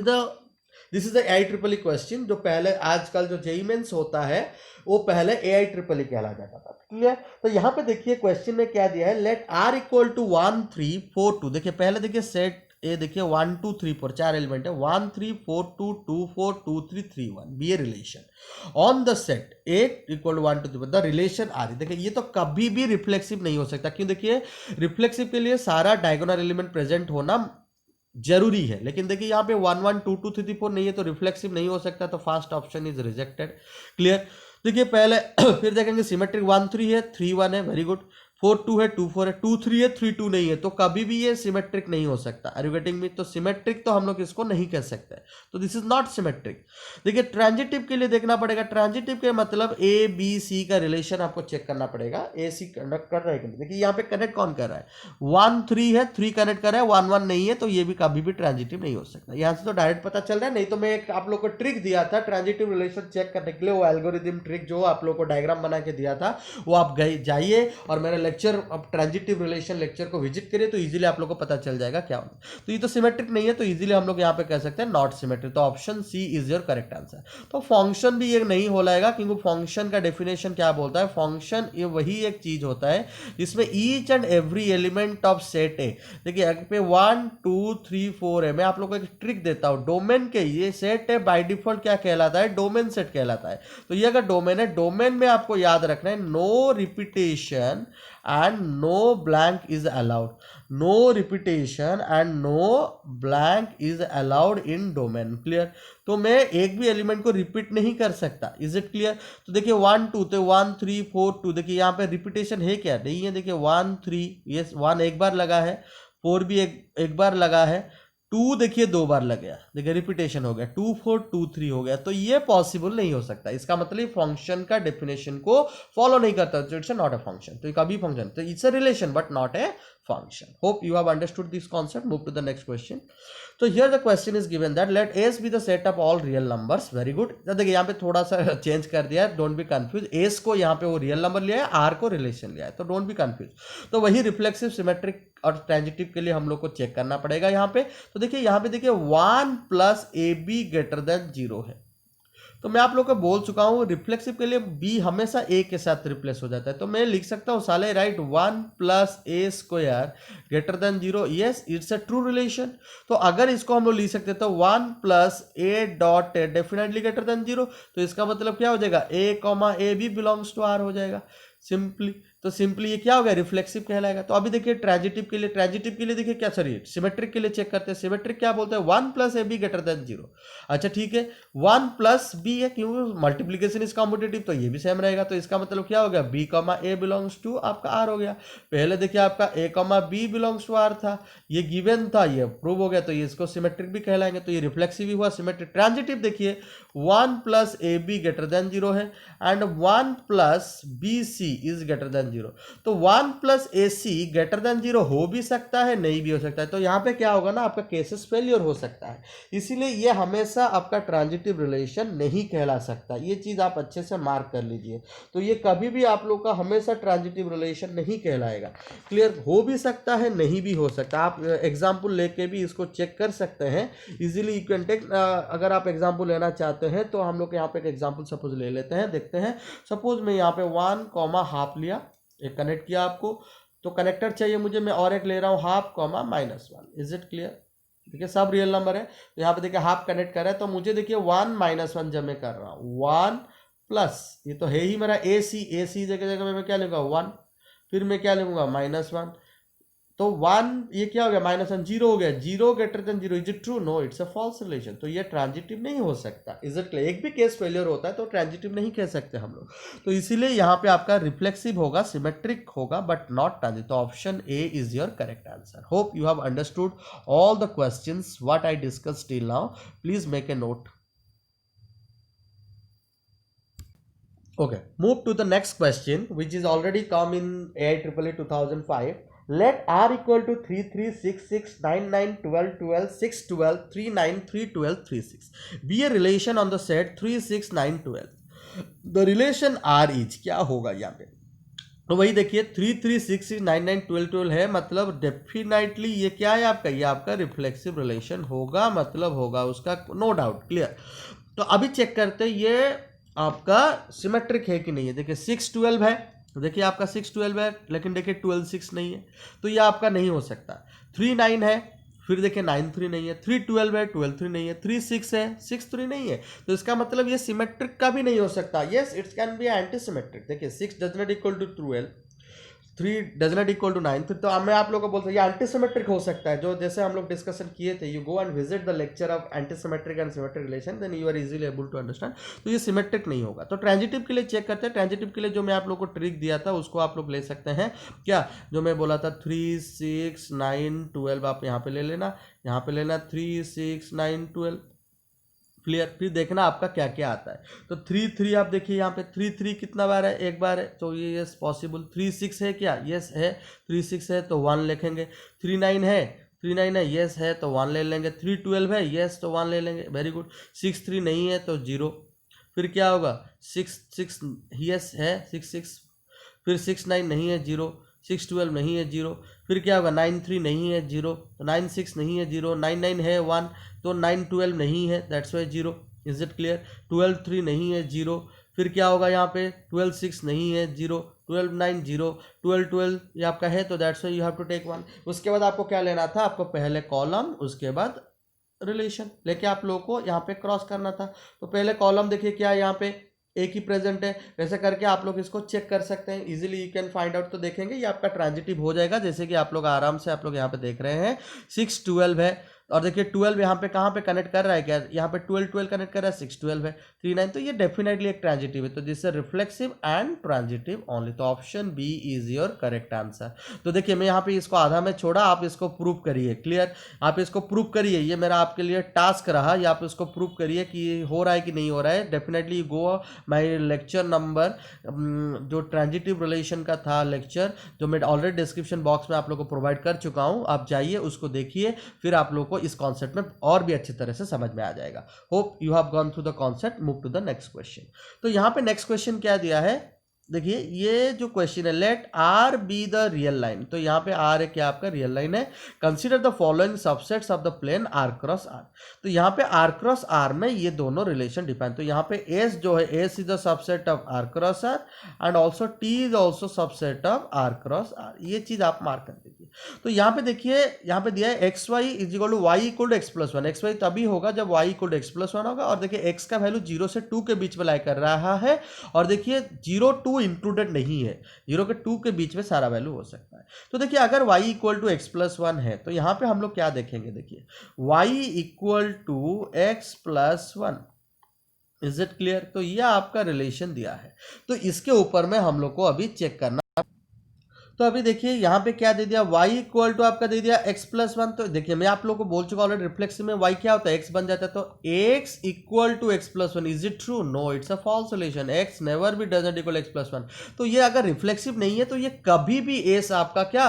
this is the AIEEE question, जो पहले आजकल जो जेईई मेंस होता है वो पहले AIEEE कहला जाता था, क्लियर। तो यहाँ पे देखिए क्वेश्चन में क्या दिया है, लेट R इक्वल टू 1 3 4 2, देखिए पहले देखिए सेट ए देखिए 1 2 3 4 चार एलिमेंट है, 1 3 4 2 2 4 2 3 3 1 b a relation on the set A equal 1 2 3, the relation R, देखिए ये तो कभी भी रिफ्लेक्सिव नहीं हो सकता, क्यों, देखिए रिफ्लेक्सिव के लिए सारा डायगोनल एलिमेंट प्रेजेंट होना जरूरी है, लेकिन देखिए यहाँ पे 1 1 2 2 3 4 नहीं है तो रिफ्लेक्सिव नहीं हो सकता, तो first option is rejected, clear. देखिए पहले फिर देखेंगे सिमेट्रिक 1 3 है 3 1 है, वेरी गुड, 4 2 है 2 4 है, 2 3 है 3 2 नहीं है, तो कभी भी ये सिमेट्रिक नहीं हो सकता, आर यू गेटिंग मी, तो सिमेट्रिक तो हम लोग इसको नहीं कह सकते, तो दिस इज नॉट सिमेट्रिक। देखिए ट्रांजिटिव के लिए देखना पड़ेगा, ट्रांजिटिव के मतलब ए बी सी का रिलेशन आपको चेक करना पड़ेगा, ए सी कनेक्ट कर रहा है कि नहीं, देखिए यहाँ पे कनेक्ट कौन कर रहा है, 1 3 है 3 कनेक्ट कर रहा है, 1 1 नहीं है, तो ये भी कभी भी ट्रांजिटिव नहीं हो सकता। यहाँ से तो डायरेक्ट पता चल रहा है, नहीं तो मैं एक आप लोग को ट्रिक दिया था ट्रांजिटिव रिलेशन चेक करने के लिए, वो एल्गोरिथम ट्रिक जो आप लोग को डायग्राम बना के दिया था, वो आप गए जाइए और मेरा लेक्चर अब ट्रांजिटिव रिलेशन लेक्चर को विजिट करिए, तो इजीली आप लोग को पता चल जाएगा क्या होगा। तो ये तो सिमेट्रिक नहीं है, तो इजीली हम लोग यहाँ पे कह सकते हैं नॉट सिमेट्रिक, तो option C is your correct answer. तो फंक्शन भी ये नहीं हो जाएगा, क्योंकि फंक्शन का डेफिनेशन क्या बोलता है, फंक्शन ये वही एक चीज होता है जिसमें each and every element of set ए, देखिए यहाँ पे 1 2 3 4 है, मैं आप लोग को एक ट्रिक देता हूँ, डोमेन के ये सेट है बाय डिफॉल्ट क्या कहलाता है, डोमेन सेट कहलाता है। तो ये अगर डोमेन है, डोमेन में आपको याद रखना है no repetition and no blank is allowed, no repetition and no blank is allowed in domain, clear। तो मैं एक भी एलिमेंट को रिपीट नहीं कर सकता, इज इट क्लियर। तो देखिए 1 2 तो 1 3 4 2, देखिए यहाँ पे रिपीटेशन है क्या, नहीं है, देखिए 1 3 ये 1 एक बार लगा है, 4 भी एक बार लगा है, टू देखिए 2 बार लग गया, देखिए रिपीटेशन हो गया, 2 4 2 3 हो गया, तो ये पॉसिबल नहीं हो सकता। इसका मतलब फंक्शन का डेफिनेशन को फॉलो नहीं करता, तो इट्स नॉट अ फंक्शन। तो कभी फंक्शन, तो it's a relation but not a function. Hope you have understood this concept. Move to the next question. So here the question is given that let S be the set of all real numbers. Very good. तो देखिए यहाँ पे थोड़ा सा change कर दिया है, don't be confuse. S को यहाँ पे वो रियल नंबर लिया है, आर को रिलेशन लिया है, तो डोंट बी कंफ्यूज। तो वही रिफ्लेक्सिव सिमेट्रिक और ट्रांजिटिव के लिए हम लोग को चेक करना पड़ेगा यहाँ पे। तो देखिए यहाँ पे देखिए 1 plus a b greater than 0 है। तो मैं आप लोग को बोल चुका हूं रिफ्लेक्सिव के लिए बी हमेशा ए के साथ रिप्लेस हो जाता है, तो मैं लिख सकता हूं साले right 1 plus A square greater than 0। Yes, it's a true relation. तो अगर इसको हम लोग लिख सकते तो 1 प्लस ए डॉट ए डेफिनेटली ग्रेटर देन 0, तो इसका मतलब क्या हो जाएगा, ए कॉमा ए भी बिलोंग्स टू आर हो जाएगा सिंपली। तो सिंपली ये क्या हो गया, रिफ्लेक्सिव कहलाएगा। तो अभी देखिए ट्रांजिटिव के लिए देखिए क्या, सॉरी सिमेट्रिक के लिए चेक करते हैं। सिमेट्रिक क्या बोलते हैं, 1 plus a b greater than 0। अच्छा ठीक है, 1 प्लस बी है, क्यों मल्टीप्लीकेशन इज कॉम्पिटिटिव, तो ये भी सेम रहेगा। तो इसका मतलब क्या हो गया, b comma a belongs to आपका आर हो गया। पहले देखिए आपका ए comma b belongs to R था, ये गिवन था, ये प्रूव हो गया, तो ये इसको सिमेट्रिक भी कहलाएंगे। तो ये रिफ्लेक्सिव भी हुआ, सिमेट्रिक। ट्रांजिटिव देखिए 1 plus a b greater than 0 है and 1 plus b c is greater than 0। तो 1 plus a c greater than 0 हो भी सकता है, नहीं भी हो सकता है। तो यहाँ पे क्या होगा ना, आपका केसेस फेलियर हो सकता है, इसीलिए ये हमेशा आपका ट्रांजिटिव रिलेशन नहीं कहला सकता। ये चीज आप अच्छे से मार्क कर लीजिए। तो ये कभी भी आप लोग का हमेशा ट्रांजिटिव रिलेशन नहीं कहलाएगा। क्लियर, हो भी सकता है, नहीं भी हो सकता। आप एग्जाम्पल लेके भी इसको चेक कर सकते हैं इजीली। यू कैन टेक, अगर आप एग्जाम्पल लेना चाहते हैं तो हम लोग यहाँ पे एक एग्जाम्पल सपोज ले लेते हैं, देखते हैं। सपोज मैं यहाँ पे 1 कॉमा हाफ लिया, एक कनेक्ट किया आपको, तो कनेक्टर चाहिए मुझे, मैं और एक ले रहा हूँ half comma -1। Is it clear? देखिए सब रियल नंबर है, तो यहाँ पे देखिए हाफ कनेक्ट कर रहा है, तो मुझे देखिए 1 -1 जब मैं कर रहा हूँ 1 प्लस, ये तो है ही मेरा ए सी जगह मैं क्या लूँगा 1, फिर मैं क्या लूँगा -1, तो 1 ये क्या हो गया -1, 0 हो गया। 0 greater than 0, is it true? No, it's a false relation. तो ये ट्रांजिटिव नहीं हो सकता। Is it clear? एक भी केस फेलियर होता है तो ट्रांजिटिव नहीं कह सकते हम लोग। तो इसीलिए यहाँ पे आपका रिफ्लेक्सिव होगा, सिमेट्रिक होगा, बट नॉट ट्रांजिटिव। तो option A is your correct answer. Hope you have understood all the questions what I discussed till now. Please make a note. Okay, move to the next question, which is already come in AIEEE 2005. Let R equal to 3 3 6 6 9 9 12 12 6 12 3 9 3 12 3 6 be a relation on the set 3 6 9 12. The relation R is क्या होगा यहाँ पे? तो वही देखिए 3 3 6 6 9 9 12 12 है, मतलब definitely ये क्या है आपका, ये आपका रिफ्लेक्सिव रिलेशन होगा, मतलब होगा उसका, नो डाउट। क्लियर? तो अभी चेक करते हैं ये आपका सिमेट्रिक है कि नहीं है। देखिए 6 12 है, तो देखिए आपका 6 12 है, लेकिन देखिए 12 6 नहीं है, तो ये आपका नहीं हो सकता। 3 9 है, फिर देखिए 9 3 नहीं है, 3 12 है, 12 3 नहीं है, 3 6 है, 6 3 नहीं है, तो इसका मतलब ये सिमेट्रिक का भी नहीं हो सकता। Yes, it's can be antisymmetric. देखिए 6 does not equal to 12, 3 does not equal to 9, तो मैं आप लोगों को बोलता हूँ ये एंटीसिमेट्रिक हो सकता है। जो जैसे हम लोग डिस्कशन किए थे, you go and visit the lecture of antisymmetric and symmetric relation, then you are easily able to understand. तो ये सिमेट्रिक नहीं होगा। तो ट्रांजिटिव के लिए चेक करते हैं। ट्रांजिटिव के लिए जो मैं आप लोग को ट्रिक दिया था उसको आप लोग ले सकते हैं क्या, जो मैं बोला था 3 6 9 12 आप यहाँ पे ले लेना, यहाँ पे लेना 3 6 9 12। क्लियर? फिर देखना आपका क्या क्या आता है। तो 3 3 आप देखिए यहाँ पे 3 3 कितना बार है, एक बार है, तो ये यस पॉसिबल। 3 6 है क्या, यस है। 3 6 है तो 1 लिखेंगे। 3 9 है, 3 9 है, यस है तो 1 ले लेंगे। 3 12 है, यस तो 1 ले लेंगे। Very good. 6 3 नहीं है तो 0। फिर क्या होगा, 6 6 यस है, 6 6, फिर 6 9 नहीं है, 0। 6 12 नहीं है, 0। फिर क्या होगा, 9 3 नहीं है, 0। तो 9 6 नहीं है, 0। 9 9 है, 1। तो 9 12 नहीं है, that's why 0। Is it clear? 12 3 नहीं है, 0। फिर क्या होगा यहाँ पे, 12 6 नहीं है, 0। 12 9 0। 12 12 ये आपका है, तो that's why you have to take 1। उसके बाद आपको क्या लेना था, आपको पहले कॉलम, उसके बाद रिलेशन लेके आप लोगों को यहाँ पे क्रॉस करना था। तो पहले कॉलम देखिए क्या है, यहाँ पे एक ही प्रेजेंट है, वैसे करके आप लोग इसको चेक कर सकते हैं easily. You can find out. तो देखेंगे ये आपका ट्रांजिटिव हो जाएगा, जैसे कि आप लोग आराम से आप लोग यहाँ पे देख रहे हैं 6 12 है, और देखिए 12 यहाँ पे कहाँ पे कनेक्ट कर रहा है, क्या यहाँ पे 12 12 कनेक्ट कर रहा है, 6 12 है, 3 9, तो ये डेफिनेटली एक ट्रांजिटिव है, तो this is reflexive and transitive only, तो option B is your correct answer. तो देखिए मैं यहाँ पे इसको आधा में छोड़ा, आप इसको प्रूव करिए, क्लियर, आप इसको प्रूव करिए, ये मेरा आपके लिए टास्क रहा, या आप इसको प्रूव करिए कि हो रहा है कि नहीं हो रहा है। Definitely go my lecture number, जो ट्रांजिटिव रिलेशन का था लेक्चर, जो मैं ऑलरेडी डिस्क्रिप्शन बॉक्स में आप लोगों को प्रोवाइड कर चुका हूं, आप जाइए उसको देखिए, फिर आप लोगों को इस कॉन्सेप्ट में और भी अच्छी तरह से समझ में आ जाएगा। Hope you have gone through the concept, move to the next question. तो यहां पे नेक्स्ट क्वेश्चन क्या दिया है, देखिए ये जो क्वेश्चन है, let R be the real line, तो यहाँ पे आर है क्या, आपका रियल लाइन है। Consider the following subsets of the plane R cross R, तो यहाँ पे आर क्रॉस आर में ये दोनों रिलेशन डिफाइन, तो यहाँ पे एस जो है, S is the subset of R cross R and also T is also subset of R cross R, ये चीज आप मार्क कर दीजिए। तो यहाँ पे देखिए, यहाँ पे दिया है x y is equal to y equal to x plus one, x y तभी होगा जब y equal to x plus one होगा, और देखिए एक्स का वैल्यू 0 से 2 के बीच में लाई कर रहा है, और देखिए 0 2 इंक्लूडेड नहीं है, 0 के 2 के बीच में सारा वैल्यू हो सकता है। तो देखिए अगर y equal to x plus one है, तो यहाँ पे हम लोग क्या देखेंगे, देखिए y equal to x plus one, is it clear, तो ये आपका रिलेशन दिया है, तो इसके ऊपर में हम लोग को अभी चेक करना। तो अभी देखिए यहाँ पे क्या दे दिया, y इक्वल टू आपका दे दिया x प्लस वन, तो देखिए मैं आप लोगों को बोल चुका ऑलरेडी, रिफ्लेक्सिव में y क्या होता है, x बन जाता है, तो x equal to x plus one, is it true, no it's a false relation, x never भी doesn't equal x plus one, तो ये अगर रिफ्लेक्सिव नहीं है तो ये कभी भी s आपका क्या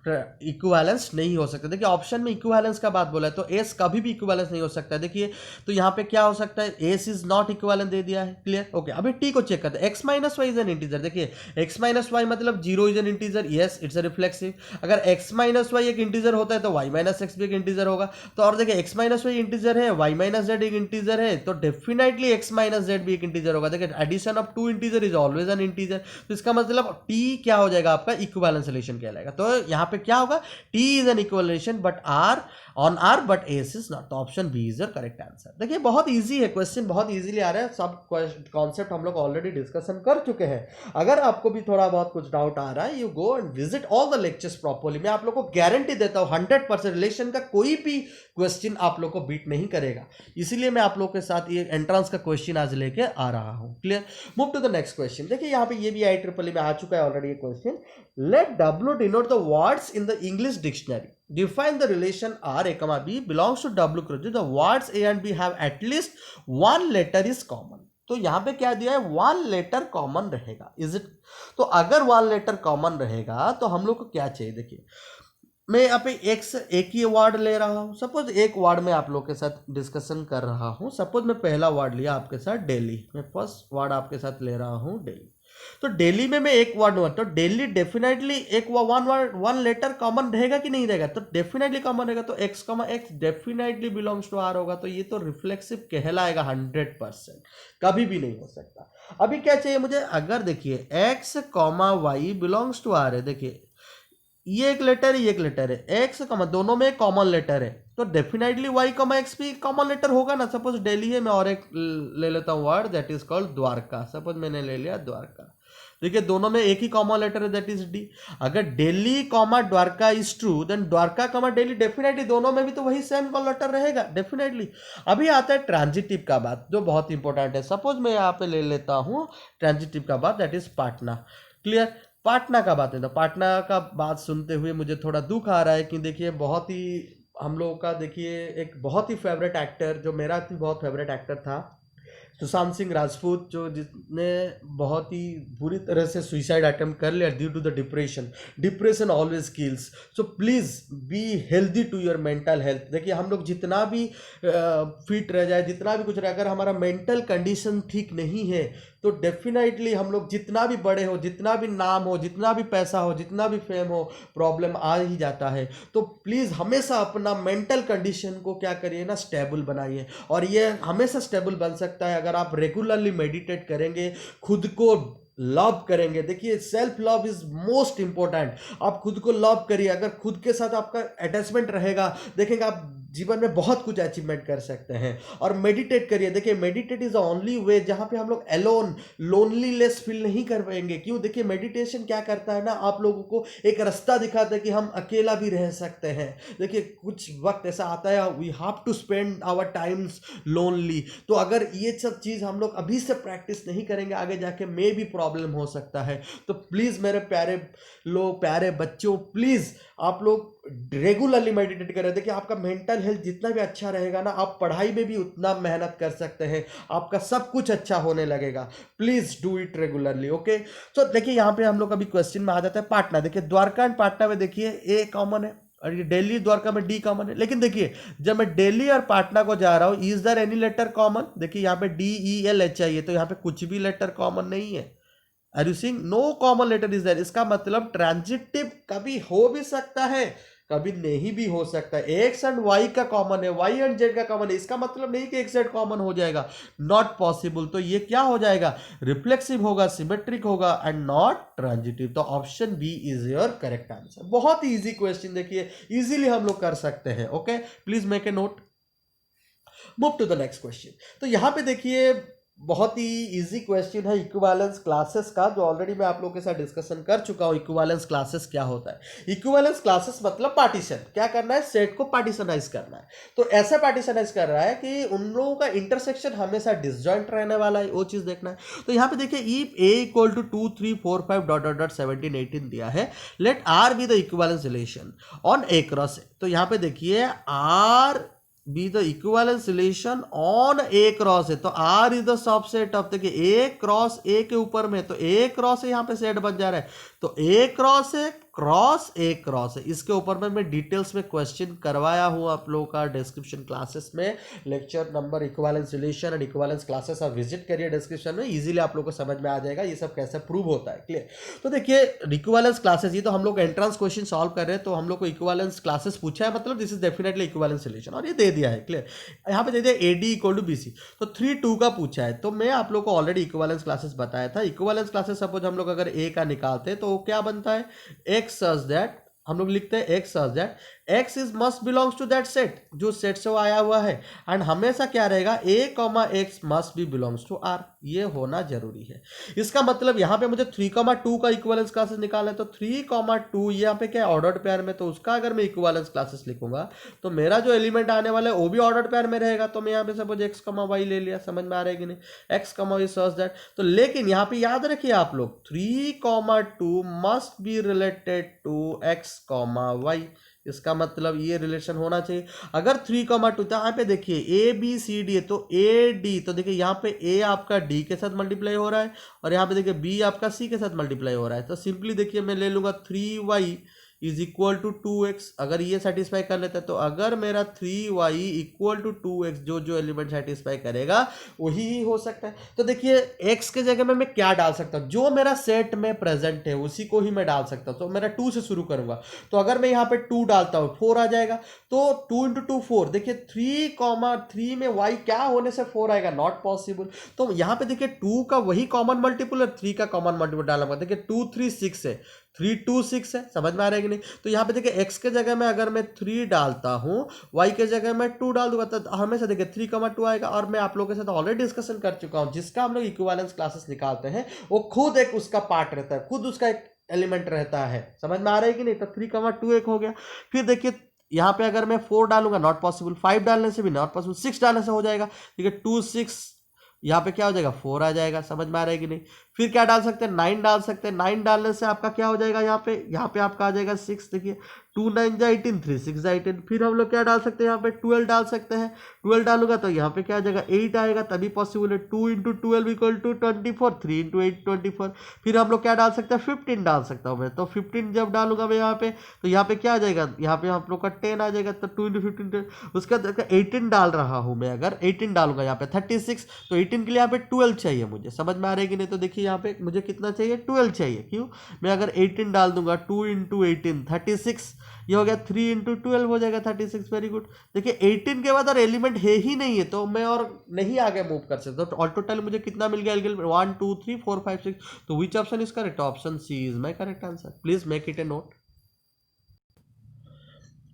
इक्विवेलेंस नहीं हो सकता। देखिए ऑप्शन में इक्विवेलेंस का बात बोला है, तो एस कभी भी इक्विवेलेंस नहीं हो सकता है। देखिए तो यहाँ पे क्या हो सकता है, एस इज नॉट इक्विवेलेंट दे दिया है, क्लियर, ओके। अभी टी को चेक करते हैं, x minus y is an integer, देखिए एक्स माइनस वाई मतलब 0 is an integer, yes it's a reflexive. अगर एक्स माइनस वाई एक इंटीजर होता है तो वाई माइनस एक्स भी एक इंटीजर होगा, तो और देखिए एक्स माइनस वाई इंटीजर है, वाई माइनस जेड एक इंटीजर है, तो डेफिनेटली एक्स माइनस जेड भी एक इंटीजर होगा। देखिए addition of two integer is always an integer, तो इसका मतलब टी क्या हो जाएगा आपका, इक्विवेलेंस रिलेशन कहलाएगा। तो यहाँ पे क्या होगा, T is an equation but R on R but S is not, तो option B is your correct answer. देखिए बहुत इजी है क्वेश्चन, बहुत इजीली आ रहा है, सब कॉन्सेप्ट हम लोग ऑलरेडी डिस्कशन कर चुके हैं। अगर आपको भी थोड़ा बहुत कुछ डाउट आ रहा है, you go and visit all the lectures properly, मैं आप लोग को गारंटी देता हूं 100% रिलेशन का कोई भी क्वेश्चन आप लोग को बीट नहीं करेगा, इसीलिए मैं आप लोग के साथ ये एंट्रेंस का क्वेश्चन आज लेके आ रहा हूं, clear. Move to the next question, देखिए यहाँ पे ये भी IEEE में आ चुका है ऑलरेडी ये question, let W denote the words in the English dictionary, define the relation R A comma B belongs to W cross, the words A and B have at least one letter is common, तो यहां पे क्या दिया है, one letter common रहेगा, is it, तो अगर one letter common रहेगा तो हम लोग को क्या चाहिए, देखिए मैं यहाँ पे एक ही वर्ड ले रहा हूँ, सपोज एक वर्ड में आप लोग के साथ डिस्कशन कर रहा हूँ, सपोज मैं पहला वर्ड लिया आपके साथ डेली, मैं फर्स्ट वर्ड आपके साथ ले रहा हूँ डेली, तो डेली में मैं एक वर्ड लूंगा, तो डेली डेफिनेटली एक वन लेटर कॉमन रहेगा कि नहीं रहेगा, तो डेफिनेटली कॉमन रहेगा, तो x comma x definitely belongs to R होगा, तो ये तो रिफ्लेक्सिव कहलाएगा 100%, कभी भी नहीं हो सकता। अभी क्या चाहिए मुझे, अगर देखिए x comma y belongs to R है, देखिए ये एक लेटर है, ये एक लेटर है, x कॉमा दोनों में कॉमन लेटर है, तो डेफिनेटली y कॉमा एक्स भी कॉमन लेटर होगा ना। सपोज डेली है, मैं और एक ले लेता हूँ word that is called Dwarka, suppose मैंने ले लिया द्वारका, देखिए दोनों में एक ही कॉमन लेटर है दैट इज डी। अगर Delhi comma Dwarka is true, then Dwarka comma Delhi definitely दोनों में भी तो वही सेम कॉमन लेटर रहेगा डेफिनेटली। अभी आता है ट्रांजिटिव का बात, जो बहुत इंपॉर्टेंट है, सपोज मैं यहाँ पे ले लेता हूँ ट्रांजिटिव का बात that is Patna, clear. Patna का बात है, तो पाटना का बात सुनते हुए मुझे थोड़ा दुख आ रहा है कि देखिए बहुत ही हम लोगों का, देखिए एक बहुत ही फेवरेट एक्टर, जो मेरा भी बहुत फेवरेट एक्टर था, सुशांत सिंह राजपूत, जो जिसने बहुत ही बुरी तरह से सुसाइड अटेम्प्ट कर लिया due to the depression always kills, so please be healthy to your mental health. देखिए हम लोग जितना भी फिट रह जाए, जितना भी कुछ रहे, अगर हमारा मेंटल कंडीशन ठीक नहीं है तो डेफिनेटली हम लोग जितना भी बड़े हो, जितना भी नाम हो, जितना भी पैसा हो, जितना भी फेम हो, प्रॉब्लम आ ही जाता है। तो प्लीज़ हमेशा अपना मेंटल कंडीशन को क्या करिए ना, स्टेबल बनाइए, और ये हमेशा स्टेबल बन सकता है अगर आप रेगुलरली मेडिटेट करेंगे, खुद को लव करेंगे। देखिए self love is most important, आप खुद को लव करिए, अगर खुद के साथ आपका अटैचमेंट रहेगा, देखेंगे आप जीवन में बहुत कुछ अचीवमेंट कर सकते हैं। और मेडिटेट करिए, देखिए meditate is the only way जहां पे हम लोग एलोन लोनलीनेस फील नहीं कर पाएंगे। क्यों? देखिए मेडिटेशन क्या करता है ना, आप लोगों को एक रास्ता दिखाता है कि हम अकेला भी रह सकते हैं। देखिए कुछ वक्त ऐसा आता है we have to spend our times lonely. तो अगर ये सब चीज़ हम लोग अभी से प्रैक्टिस नहीं करेंगे, आगे जाके मे भी प्रॉब्लम हो सकता है। तो प्लीज़ मेरे प्यारे लोग, प्यारे बच्चों, प्लीज़ आप लोग रेगुलरली मेडिटेट करें। देखिए आपका मेंटल हेल्थ जितना भी अच्छा रहेगा ना, आप पढ़ाई में भी उतना मेहनत कर सकते हैं, आपका सब कुछ अच्छा होने लगेगा। Please do it regularly. Okay, तो देखिए यहाँ पे हम लोग अभी क्वेश्चन में आ जाता है पाटना। देखिए द्वारका एंड पाटना में देखिए ए कॉमन है और ये दिल्ली द्वारका में डी कॉमन है। लेकिन देखिए जब मैं दिल्ली और पाटना को जा रहा हूं, is there any letter common? देखिए यहाँ पे DELH है, तो यहाँ पे कुछ भी लेटर कॉमन नहीं है। Are you seeing? No common letter is there. इसका मतलब ट्रांजिटिव कभी हो भी सकता है, कभी नहीं भी हो सकता है। एक्स एंड वाई का कॉमन है, वाई एंड जेड का कॉमन है, इसका मतलब नहीं कि एक्स जेड कॉमन हो जाएगा, नॉट पॉसिबल। तो ये क्या हो जाएगा? रिफ्लेक्सिव होगा, सिमेट्रिक होगा एंड नॉट ट्रांजिटिव। तो option B is your correct answer. बहुत ही इजी क्वेश्चन, देखिए इजीली हम लोग कर सकते हैं। Okay, please make a note. Move to the next question. तो यहां पे देखिए बहुत ही इजी क्वेश्चन है इक्विवेलेंस क्लासेस का, जो ऑलरेडी मैं आप लोगों के साथ डिस्कशन कर चुका हूं। इक्विवेलेंस क्लासेस क्या होता है? इक्विवेलेंस क्लासेस मतलब पार्टीशन। क्या करना है? सेट को पार्टीशनाइज करना है। तो ऐसा पार्टीशनाइज कर रहा है कि उन लोगों का इंटरसेक्शन हमेशा डिसजॉइंट रहने वाला है, वो चीज देखना है। तो यहाँ पे देखिए if a equal to 2 3 4 5 dot dot dot 17 18 दिया है, let R be the equivalence relation on A cross. तो यहाँ पे देखिए R be the equivalence relation on A cross है, तो R is the subset of, देखिए ए क्रॉस ए के ऊपर में, तो ए क्रॉस है, यहाँ पे सेट बन जा रहा है। तो ए क्रॉस है, क्रॉस ए क्रॉस है। इसके ऊपर में मैं डिटेल्स में क्वेश्चन करवाया हूँ आप लोगों का डिस्क्रिप्शन क्लासेस में, lecture number equivalence relation and equivalence classes. आप विजिट करिए डिस्क्रिप्शन में, इजीली आप लोगों को समझ में आ जाएगा ये सब कैसे प्रूव होता है। क्लियर? तो देखिए इक्विवेलेंस क्लासेस, ये तो हम लोग एंट्रेंस क्वेश्चन सॉल्व कर रहे हैं, तो हम लोग को इक्विवेलेंस क्लासेस पूछा है, मतलब this is definitely equivalence relation, और ये दे दिया है। क्लियर? यहाँ पे दे दिया AD इक्वल टू BC, तो 3 2 का पूछा है। तो मैं आप लोग को ऑलरेडी इक्विवेलेंस क्लासेस बताया था। इक्विवेलेंस क्लासेस सपोज हम लोग अगर A का निकालते हैं तो क्या बनता है? X सच दैट, हम लोग लिखते हैं X such that X is must belongs to that set, जो सेट से वो आया हुआ है। एंड हमेशा क्या रहेगा? A X must be belongs to R, ये होना जरूरी है। इसका मतलब यहाँ पे मुझे 3 2 का इक्विवेलेंस क्लासेस निकालना है, तो 3 2 यहाँ पे क्या है? ऑर्डर्ड पेयर में, तो उसका अगर मैं इक्विवेलेंस क्लासेस लिखूंगा तो मेरा जो एलिमेंट आने वाला है वो भी ऑर्डर्ड पेयर में रहेगा। तो मैं यहाँ पे सपोज X Y ले लिया, समझ में आ रहा है कि नहीं? X Y सच दैट, तो लेकिन यहाँ पे याद रखिए आप लोग 3 2 must be related to X Y। इसका मतलब ये रिलेशन होना चाहिए। अगर 3 2, तो यहाँ पे देखिए ABCD है, तो AD, तो देखिए यहाँ पे A आपका D के साथ मल्टीप्लाई हो रहा है और यहाँ पे देखिए B आपका C के साथ मल्टीप्लाई हो रहा है। तो सिंपली देखिए मैं ले लूंगा 3y is equal to 2x। अगर ये सेटिस्फाई कर लेता है, तो अगर मेरा 3y इक्वल टू 2x, जो जो एलिमेंट सेटिस्फाई करेगा वही ही हो सकता है। तो देखिए x के जगह में मैं क्या डाल सकता हूँ? जो मेरा सेट में प्रेजेंट है उसी को ही मैं डाल सकता हूँ। तो मेरा 2 से शुरू करूंगा, तो अगर मैं यहाँ पे 2 डालता हूँ 4 आ जाएगा। तो 2 × 2 4, देखिए 3 में y क्या होने से 4 आएगा? Not possible. तो यहाँ पे देखिए 2 का वही कॉमन मल्टीपल और 3 का कॉमन मल्टीपल डालूंगा। देखिए 2 3 6 है, 3 2 6 है, समझ में आ रहा है कि नहीं? तो यहाँ पे देखिए x के जगह में अगर मैं 3 डालता हूँ, y के जगह में 2 डाल दूंगा, तो हमेशा देखिए 3 2 आएगा। और मैं आप लोगों के साथ ऑलरेडी डिस्कशन कर चुका हूँ, जिसका हम लोग इक्विवेलेंस क्लासेस निकालते हैं वो खुद एक उसका पार्ट रहता है, खुद उसका एक एलिमेंट रहता है। समझ में आ रहा है कि नहीं? तो 3 2 एक हो गया। फिर देखिए यहाँ पे अगर मैं 4 डालूंगा, नॉट पॉसिबल। 5 डालने से भी नॉट पॉसिबल। 6 डालने से हो जाएगा। देखिए 2 6, यहाँ पे क्या हो जाएगा? 4 आ जाएगा। समझ में आ रहा है कि नहीं? फिर क्या डाल सकते हैं? 9 डाल सकते हैं। 9 डालने से आपका क्या हो जाएगा? यहाँ पे आपका आ जाएगा 6। देखिए 2 9 जा 18, 3 6 जा 18। फिर हम लोग क्या डाल सकते हैं? यहाँ पे 12 डाल सकते हैं। 12 डालूंगा तो यहाँ पे क्या आ जाएगा? 8 आएगा, तभी पॉसिबल है। 2 × 12 इक्वल टू 24, 3 × 8 24। फिर हम लोग क्या डाल सकते हैं? 15 डाल सकता हूँ मैं। तो 15 जब डालूंगा मैं यहाँ पे, तो यहाँ पे क्या आ जाएगा? यहाँ पे हम लोग का 10 आ जाएगा। तो 2 × 15, उसके बाद 18 डाल रहा हूँ मैं। अगर 18 डालूंगा यहाँ पे 36, तो 18 के लिए यहाँ पे 12 चाहिए मुझे। समझ में आ रहा है कि नहीं? तो देखिए यहाँ पे मुझे कितना चाहिए? 12 चाहिए। क्यों? मैं अगर 18 डाल दूंगा, 2 × 18 36, ये हो गया। 3 × 12 हो जाएगा 36। Very good. देखिए 18 के बाद और एलिमेंट है ही नहीं है, तो मैं और नहीं आगे मूव कर सकता। तो ऑल टोटल मुझे कितना मिल गया? 1 2 3 4 5 6। तो which option is correct? Option C is my correct answer. Please make it a note.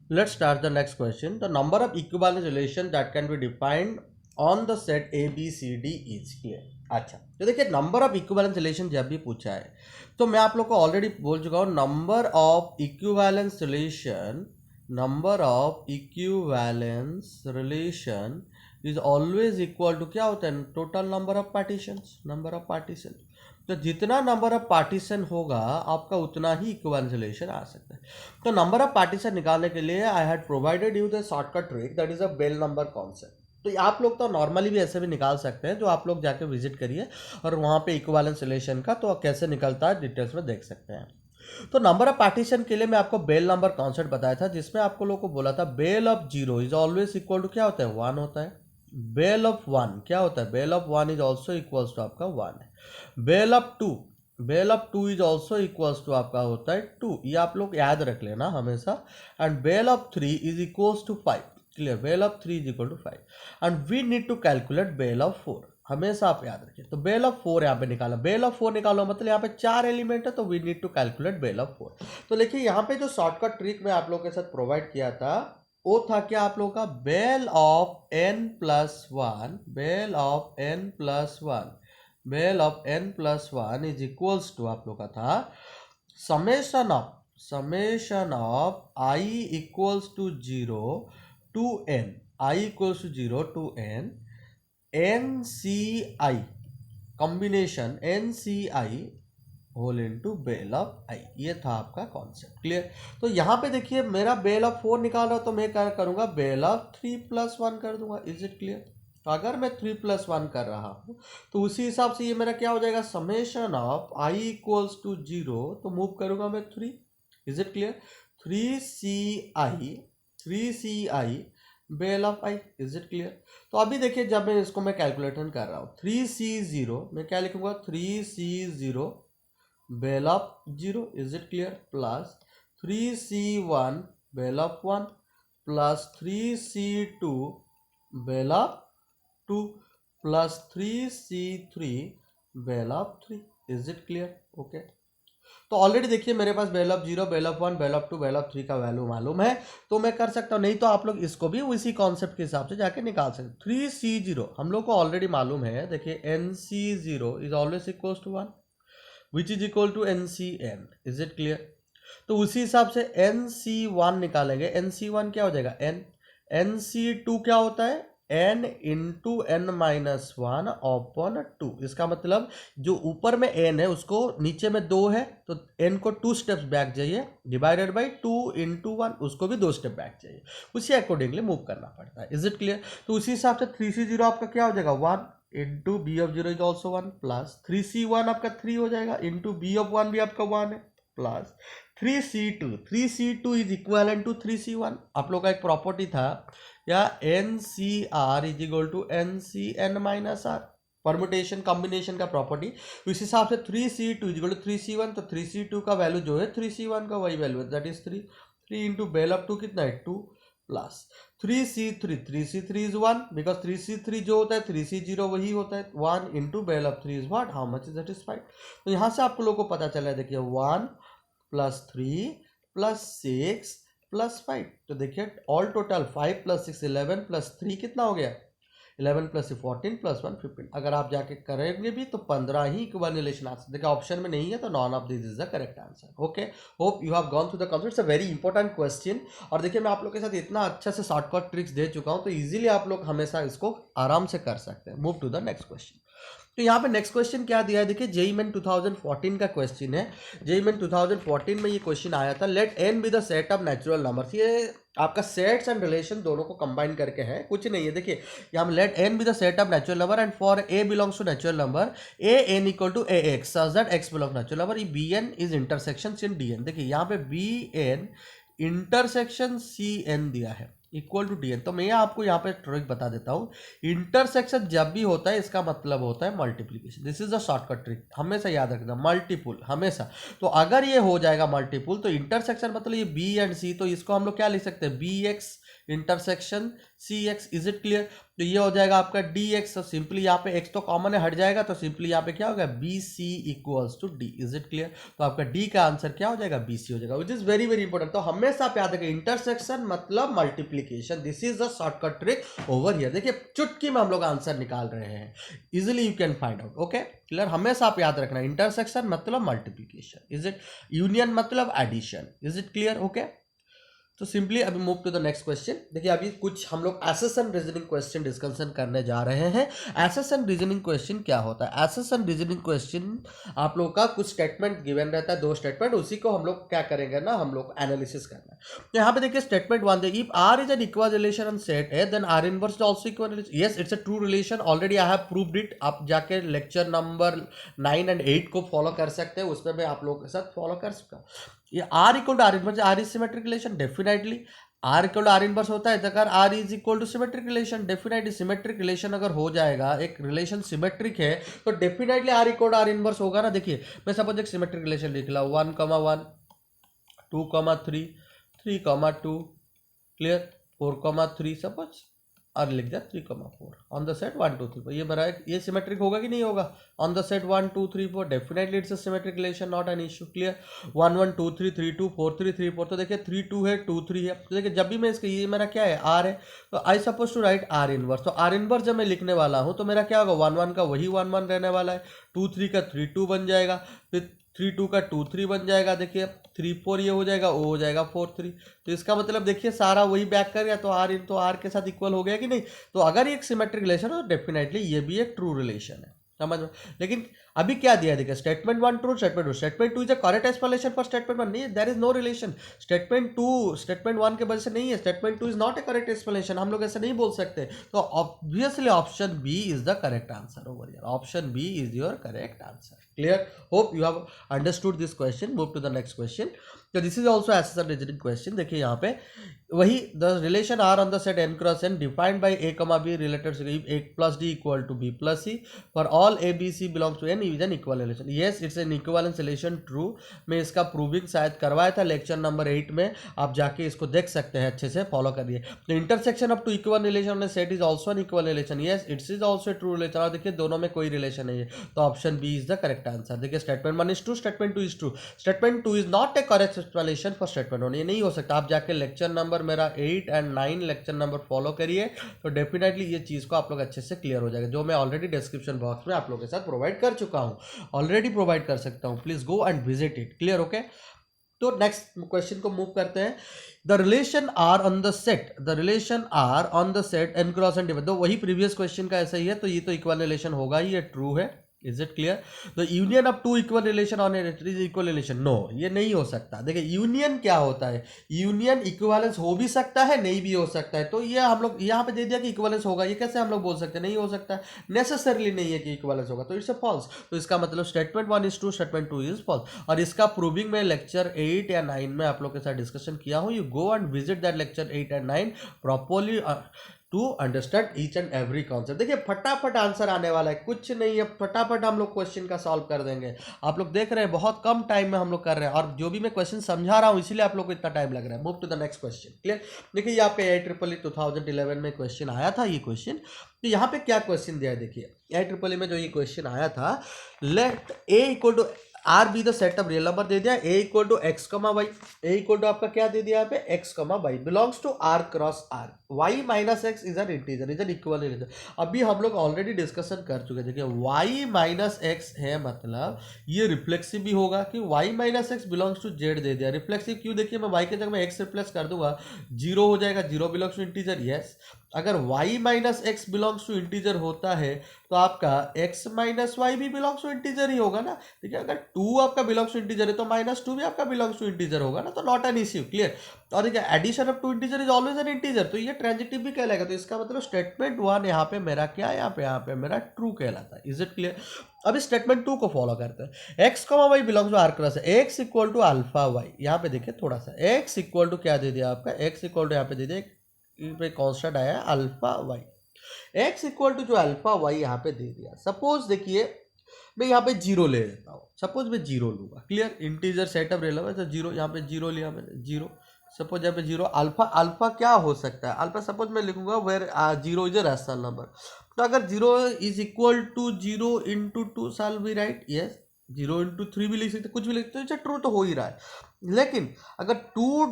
Let's start the next question. The number of equivalence relation that can be defined on the set A B C D is clear. अच्छा, तो देखिए number of equivalence relation जब भी पूछा है तो मैं आप लोग को ऑलरेडी बोल चुका हूँ, number of equivalence relation is always equal to क्या होता है, टोटल नंबर ऑफ पार्टीशन। तो जितना नंबर ऑफ पार्टीशन होगा आपका उतना ही इक्विवेलेंस रिलेशन आ सकता है। तो नंबर ऑफ पार्टीशन निकालने के लिए I had provided you the shortcut trick, that is a Bell number concept. तो आप लोग तो नॉर्मली भी ऐसे भी निकाल सकते हैं, जो आप लोग जाके विजिट करिए और वहाँ पे इक्विवेलेंस रिलेशन का तो कैसे निकलता है डिटेल्स में देख सकते हैं। तो नंबर ऑफ पार्टीशन के लिए मैं आपको बेल नंबर कॉन्सेप्ट बताया था, जिसमें आपको लोग को बोला था Bell of zero is always equal to क्या होता है, वन होता है। बेल ऑफ वन क्या होता है, Bell of one is also equals to आपका वन है। Bell of two is also equals to आपका होता है टू, ये आप लोग याद रख लेना हमेशा। And Bell of three is equals to five, clear, Bell of three is equal to five. And we need to calculate Bell of four, हमेशा आप याद रखिए। तो बेल ऑफ फोर यहाँ पे निकाला, बेल ऑफ फोर निकालो मतलब यहाँ पे चार एलिमेंट है, तो we need to calculate Bell of four. तो देखिए यहाँ पे जो शॉर्टकट ट्रिक मैं आप लोग के साथ प्रोवाइड किया था वो था क्या आप लोगों का, Bell of n plus one, bell of n plus one is equals to आप लोग का था summation of i equals to zero to n, n c i combination n c i whole into Bell of i, ये था आपका concept, clear. तो यहाँ पे देखिए मेरा बेल ऑफ फोर निकाल रहा, तो मैं क्या करूँगा, Bell of three plus one कर दूंगा, इज इट क्लियर। तो अगर मैं थ्री प्लस वन कर रहा हूँ तो उसी हिसाब से ये मेरा क्या हो जाएगा, summation of i equals to zero, तो मूव करूँगा मैं three, is it clear. Three C i Bell of i, is it clear. तो अभी देखिए जब मैं इसको मैं कैलकुलेशन कर रहा हूँ, थ्री सी जीरो मैं क्या लिखूंगा, three C zero bell of zero, is it clear, plus three C one bell of one plus three C two bell of two plus three C three bell of three, is it clear, okay. तो already देखिए मेरे पास bell of zero, bell of one, bell of two, bell of three का value मालूम है, तो मैं कर सकता हूँ। नहीं तो आप लोग इसको भी उसी कॉन्सेप्ट के हिसाब से जाके निकाल सकते। थ्री सी जीरो हम लोग को ऑलरेडी मालूम है, देखिए n C zero is always equal to one which is equal to n C n, is it clear. तो उसी हिसाब से एन सी वन निकालेंगे, एन सी वन क्या हो जाएगा एन सी टू क्या होता है, n into n minus one upon two. इसका मतलब जो ऊपर में एन है उसको नीचे में दो है, तो एन को टू स्टेप्स बैक जाइए, divided by two into one, उसको भी दो स्टेप बैक चाहिए, उसी अकॉर्डिंगली मूव करना पड़ता है, इज इट क्लियर। तो उसी हिसाब से थ्री सी जीरो आपका क्या हो जाएगा, one into B of zero is also one, plus three C one आपका थ्री हो जाएगा, इंटू बी ऑफ वन भी आपका वन है, plus three C two is equal to three C one. आप लोग का एक प्रॉपर्टी था या n C r is equal to n C n minus r, permutation combination का प्रॉपर्टी। इस हिसाब से three C two is equal to three C one, तो थ्री सी टू का वैल्यू जो है थ्री सी वन का वही वैल्यू है, that is three. Three into Bell of to कितना है, two, plus three C three is one, because three C three जो होता है थ्री सी जीरो वही होता है, one into Bell of three is what, how much is satisfied. तो यहाँ से आपको लोगों को पता चला है, देखिए one plus three plus six plus five, तो देखिए all total five plus six 11 plus three कितना हो गया, 11 प्लस 14 प्लस 1 15। अगर आप जाके करेंगे भी तो 15 ही इक्वल रिलेशन आ सकते, देखिए ऑप्शन में नहीं है, तो none of this is the correct answer, okay. Hope you have gone through the concept, it's a very important question. और देखिए मैं आप लोग के साथ इतना अच्छा से शॉर्टकट ट्रिक्स दे चुका हूँ, तो इजीली आप लोग हमेशा इसको आराम से कर सकते हैं। Move to the next question. तो यहाँ पे नेक्स्ट क्वेश्चन क्या दिया है, देखिए जेईई मेन 2014 का क्वेश्चन है। जेईई मेन 2014 में ये क्वेश्चन आया था, let N be the set of natural numbers. ये आपका सेट्स एंड रिलेशन दोनों को कंबाइन करके है, कुछ नहीं है। देखिए यहाँ let N be the set of natural number and for a belongs to natural number a N equal to a x such that x belongs natural number, b N is intersection in d N. देखिए यहाँ पे b N intersection c N दिया है equal to D N. तो मैं आपको यहाँ पे ट्रिक बता देता हूँ, इंटरसेक्शन जब भी होता है इसका मतलब होता है multiplication. This is a shortcut trick, हमेशा याद रखना, मल्टीपुल हमेशा। तो अगर ये हो जाएगा मल्टीपुल तो इंटरसेक्शन मतलब ये बी एंड सी, तो इसको हम लोग क्या लिख सकते हैं, b x intersection c x, is it clear. तो ये हो जाएगा आपका डी एक्स, तो सिंपली यहाँ पे एक्स तो कॉमन है, हट जाएगा, तो सिंपली यहाँ पे क्या होगा b c equals to d, is it clear. तो आपका डी का आंसर क्या हो जाएगा बी सी हो जाएगा, which is very very important. तो हमेशा आप याद रखें इंटरसेक्शन मतलब multiplication, this is the shortcut trick over here. देखिए चुटकी में हम लोग आंसर निकाल रहे हैं, easily you can find out, okay clear. हमेशा आप याद रखना इंटरसेक्शन मतलब मल्टीप्लीकेशन, इज इट, यूनियन मतलब addition, is it clear, okay. तो सिंपली अभी move to the next question. देखिए अभी कुछ हम लोग assess and reasoning question discussion करने जा रहे हैं। एसेस एंड रीजनिंग क्वेश्चन क्या होता है? एसेस एंड रीजनिंग क्वेश्चन आप लोग का कुछ स्टेटमेंट गिवन रहता है, 2 स्टेटमेंट, उसी को हम लोग क्या करेंगे ना, हम लोग एनालिसिस करना है। तो यहाँ पे देखिए स्टेटमेंट 1 देखिए, if R is an equal relation on set A then R inverse is also equal relation. Yes it's a true relation, already I have proved it. आप जाके लेक्चर नंबर 9 एंड 8 को फॉलो कर सकते हैं, उसमें मैं आप लोगों के साथ फॉलो कर चुका। ये R equal to R inverse, R is symmetric relation, definitely R equal to R inverse होता है, अगर R is equal to symmetric relation, definitely symmetric relation अगर हो जाएगा, एक रिलेशन सिमेट्रिक है तो डेफिनेटली R equal to R inverse होगा ना। देखिए मैं सपोज एक सिमेट्रिक रिलेशन लिख ला 1,1 2,3 3,2 क्लियर 4,3 सपोज, और लिख दिया 3,4 ऑन द सेट 1 2 3 4। ये मेरा ये सिमेट्रिक होगा कि नहीं होगा? On the set 1 2 3 4 definitely it's a symmetric relation, not an issue, clear. 1 1 2 3 3 2 4 3 3 4, तो देखिए 3 2 है 2 3 है, तो देखिए जब भी मैं इसका ये मेरा क्या है आर है, तो I suppose to write R inverse. तो आर इनवर्स जब मैं लिखने वाला हूँ तो मेरा क्या होगा 1 1 का वही 1 1 रहने वाला है, 2 3 का 3 2 बन जाएगा, फिर 3 2 का 2 3 बन जाएगा, देखिए 3 4 ये हो जाएगा, वो हो जाएगा 4 3। तो इसका मतलब देखिए सारा वही बैक कर गया, तो आर इन तो आर के साथ इक्वल हो गया कि नहीं। तो अगर ये एक सिमेट्रिक रिलेशन है तो डेफिनेटली ये भी एक ट्रू रिलेशन है, समझ में। लेकिन अभी क्या दिया देखिए statement 1 true, statement 2 is a correct explanation for statement 1, नहीं there is no relation. Statement 1 के वजह से नहीं है, statement 2 is not a correct explanation, हम लोग ऐसे नहीं बोल सकते। तो obviously option B is the correct answer over here, option B is your correct answer, clear. Hope you have understood this question. Move to the next question. तो this is also एसेस and reasoning question. देखिए यहाँ पे वही the relation R on the set N cross N defined by A comma B related A plus D equal to B plus C for all A B C belongs to N is an equal relation. Yes it's an equivalence relation, true. मैं इसका proving शायद करवाया था lecture number 8 में, आप जाके इसको देख सकते हैं, अच्छे से फॉलो करिए। तो intersection of two equal relation set is also an equal relation, yes it's is also true relation. और देखिए दोनों में कोई रिलेशन नहीं है, तो option B is the correct answer. देखिए statement 1 is true, statement 2 is true, statement 2 is not a correct explanation for statement 1, ये नहीं हो सकता। आप जाके लेक्चर नंबर मेरा 8 एंड 9 लेक्चर नंबर फॉलो करिए, तो डेफिनेटली ये चीज़ को आप लोग अच्छे से क्लियर हो जाएगा, जो मैं ऑलरेडी डिस्क्रिप्शन बॉक्स में आप लोगों के साथ प्रोवाइड कर चुका हूँ, ऑलरेडी प्रोवाइड कर सकता हूँ, please go and visit it, clear, okay. तो नेक्स्ट क्वेश्चन को मूव करते हैं। The relation R on the set, the relation R on the set N cross N divide, तो वही प्रीवियस क्वेश्चन का ऐसा ही है, तो ये तो इक्वल रिलेशन होगा ही, ये ट्रू है, इज इट क्लियर। तो union of two equal relation on is equal relation, no ये नहीं हो सकता। देखिए यूनियन क्या होता है, यूनियन इक्विवेलेंस हो भी सकता है नहीं भी हो सकता है, तो ये हम लोग यहाँ पे दे दिया कि इक्विवेलेंस होगा, ये कैसे हम लोग बोल सकते हैं नहीं हो सकता, नेसेसरली नहीं है कि इक्विवेलेंस होगा, तो इट्स अ फॉल्स। तो इसका मतलब statement 1 is true, statement 2 is false. और इसका प्रूविंग में लेक्चर 8 या 9 में आप लोग के साथ डिस्कशन किया हूँ, you go and visit that lecture 8 and 9 properly to understand each and every concept. देखिए फटाफट आंसर आने वाला है, कुछ नहीं है, फटाफट हम लोग क्वेश्चन का सॉल्व कर देंगे। आप लोग देख रहे हैं बहुत कम टाइम में हम लोग कर रहे हैं, और जो भी मैं क्वेश्चन समझा रहा हूँ इसीलिए आप लोग को इतना टाइम लग रहा है। Move to the next question, clear. देखिए यहाँ पे IEEE 2011 में क्वेश्चन आया था ये क्वेश्चन, तो यहाँ पे क्या क्वेश्चन दिया है देखिए, IEEE में जो ये क्वेश्चन आया था, let A equal to R be the set of real number दे दिया, A equal to X comma Y, A equal to आपका क्या दे दिया यहाँ पे X comma Y, belongs to R cross R, Y minus X is an integer, is an equal relation. अभी हम लोग ऑलरेडी डिस्कशन कर चुके हैं। देखिए वाई माइनस एक्स है, मतलब ये रिफ्लेक्सिव भी होगा कि Y minus x belongs to Z दे दिया। रिफ्लेक्सिव क्यों, देखिए मैं वाई के जगह में एक्स रिप्लेस कर दूंगा, जीरो हो जाएगा, zero belongs to integer, yes. अगर y minus x belongs to integer होता है तो आपका x माइनस वाई भी बिलोंग्स टू इंटीजर ही होगा ना। ठीक है, अगर 2 आपका बिलोंग्स टू इंटीजर है तो -2 भी आपका बिलोंग्स टू इंटीजर होगा ना, तो नॉट एन इश्यू, क्लियर। और देखिए addition of two integer is always an integer, तो ये ट्रांजिटिव भी कहलाएगा। तो इसका मतलब स्टेटमेंट 1 यहाँ पे मेरा क्या है, यहाँ पे मेरा ट्रू कहलाता है, इज इट क्लियर। अब स्टेटमेंट 2 को फॉलो करते हैं। x comma y belongs to R cross है, x equal to alpha y, यहाँ पे देखिए थोड़ा सा x इक्वल टू क्या दे दिया आपका, x इक्वल टू यहाँ पे दे दिया पे कॉन्स्टेंट आया alpha y, x equal to जो अल्फा वाई यहाँ पे दे दिया। सपोज देखिए मैं यहाँ पे जीरो ले लेता हूँ, सपोज मैं जीरो लूंगा, क्लियर। इंटीजर सेटअप ले लो, तो जीरो यहाँ पे जीरो लिया मैंने, जीरो सपोज यहाँ पे जीरो, अल्फा अल्फा क्या हो सकता है, अल्फा सपोज मैं लिखूंगा where zero is a rational number. तो अगर zero is equal to zero into two shall be right, yes, zero into three भी लिख सकते, कुछ भी लिख सकते, ट्रू तो हो ही रहा है। लेकिन अगर टू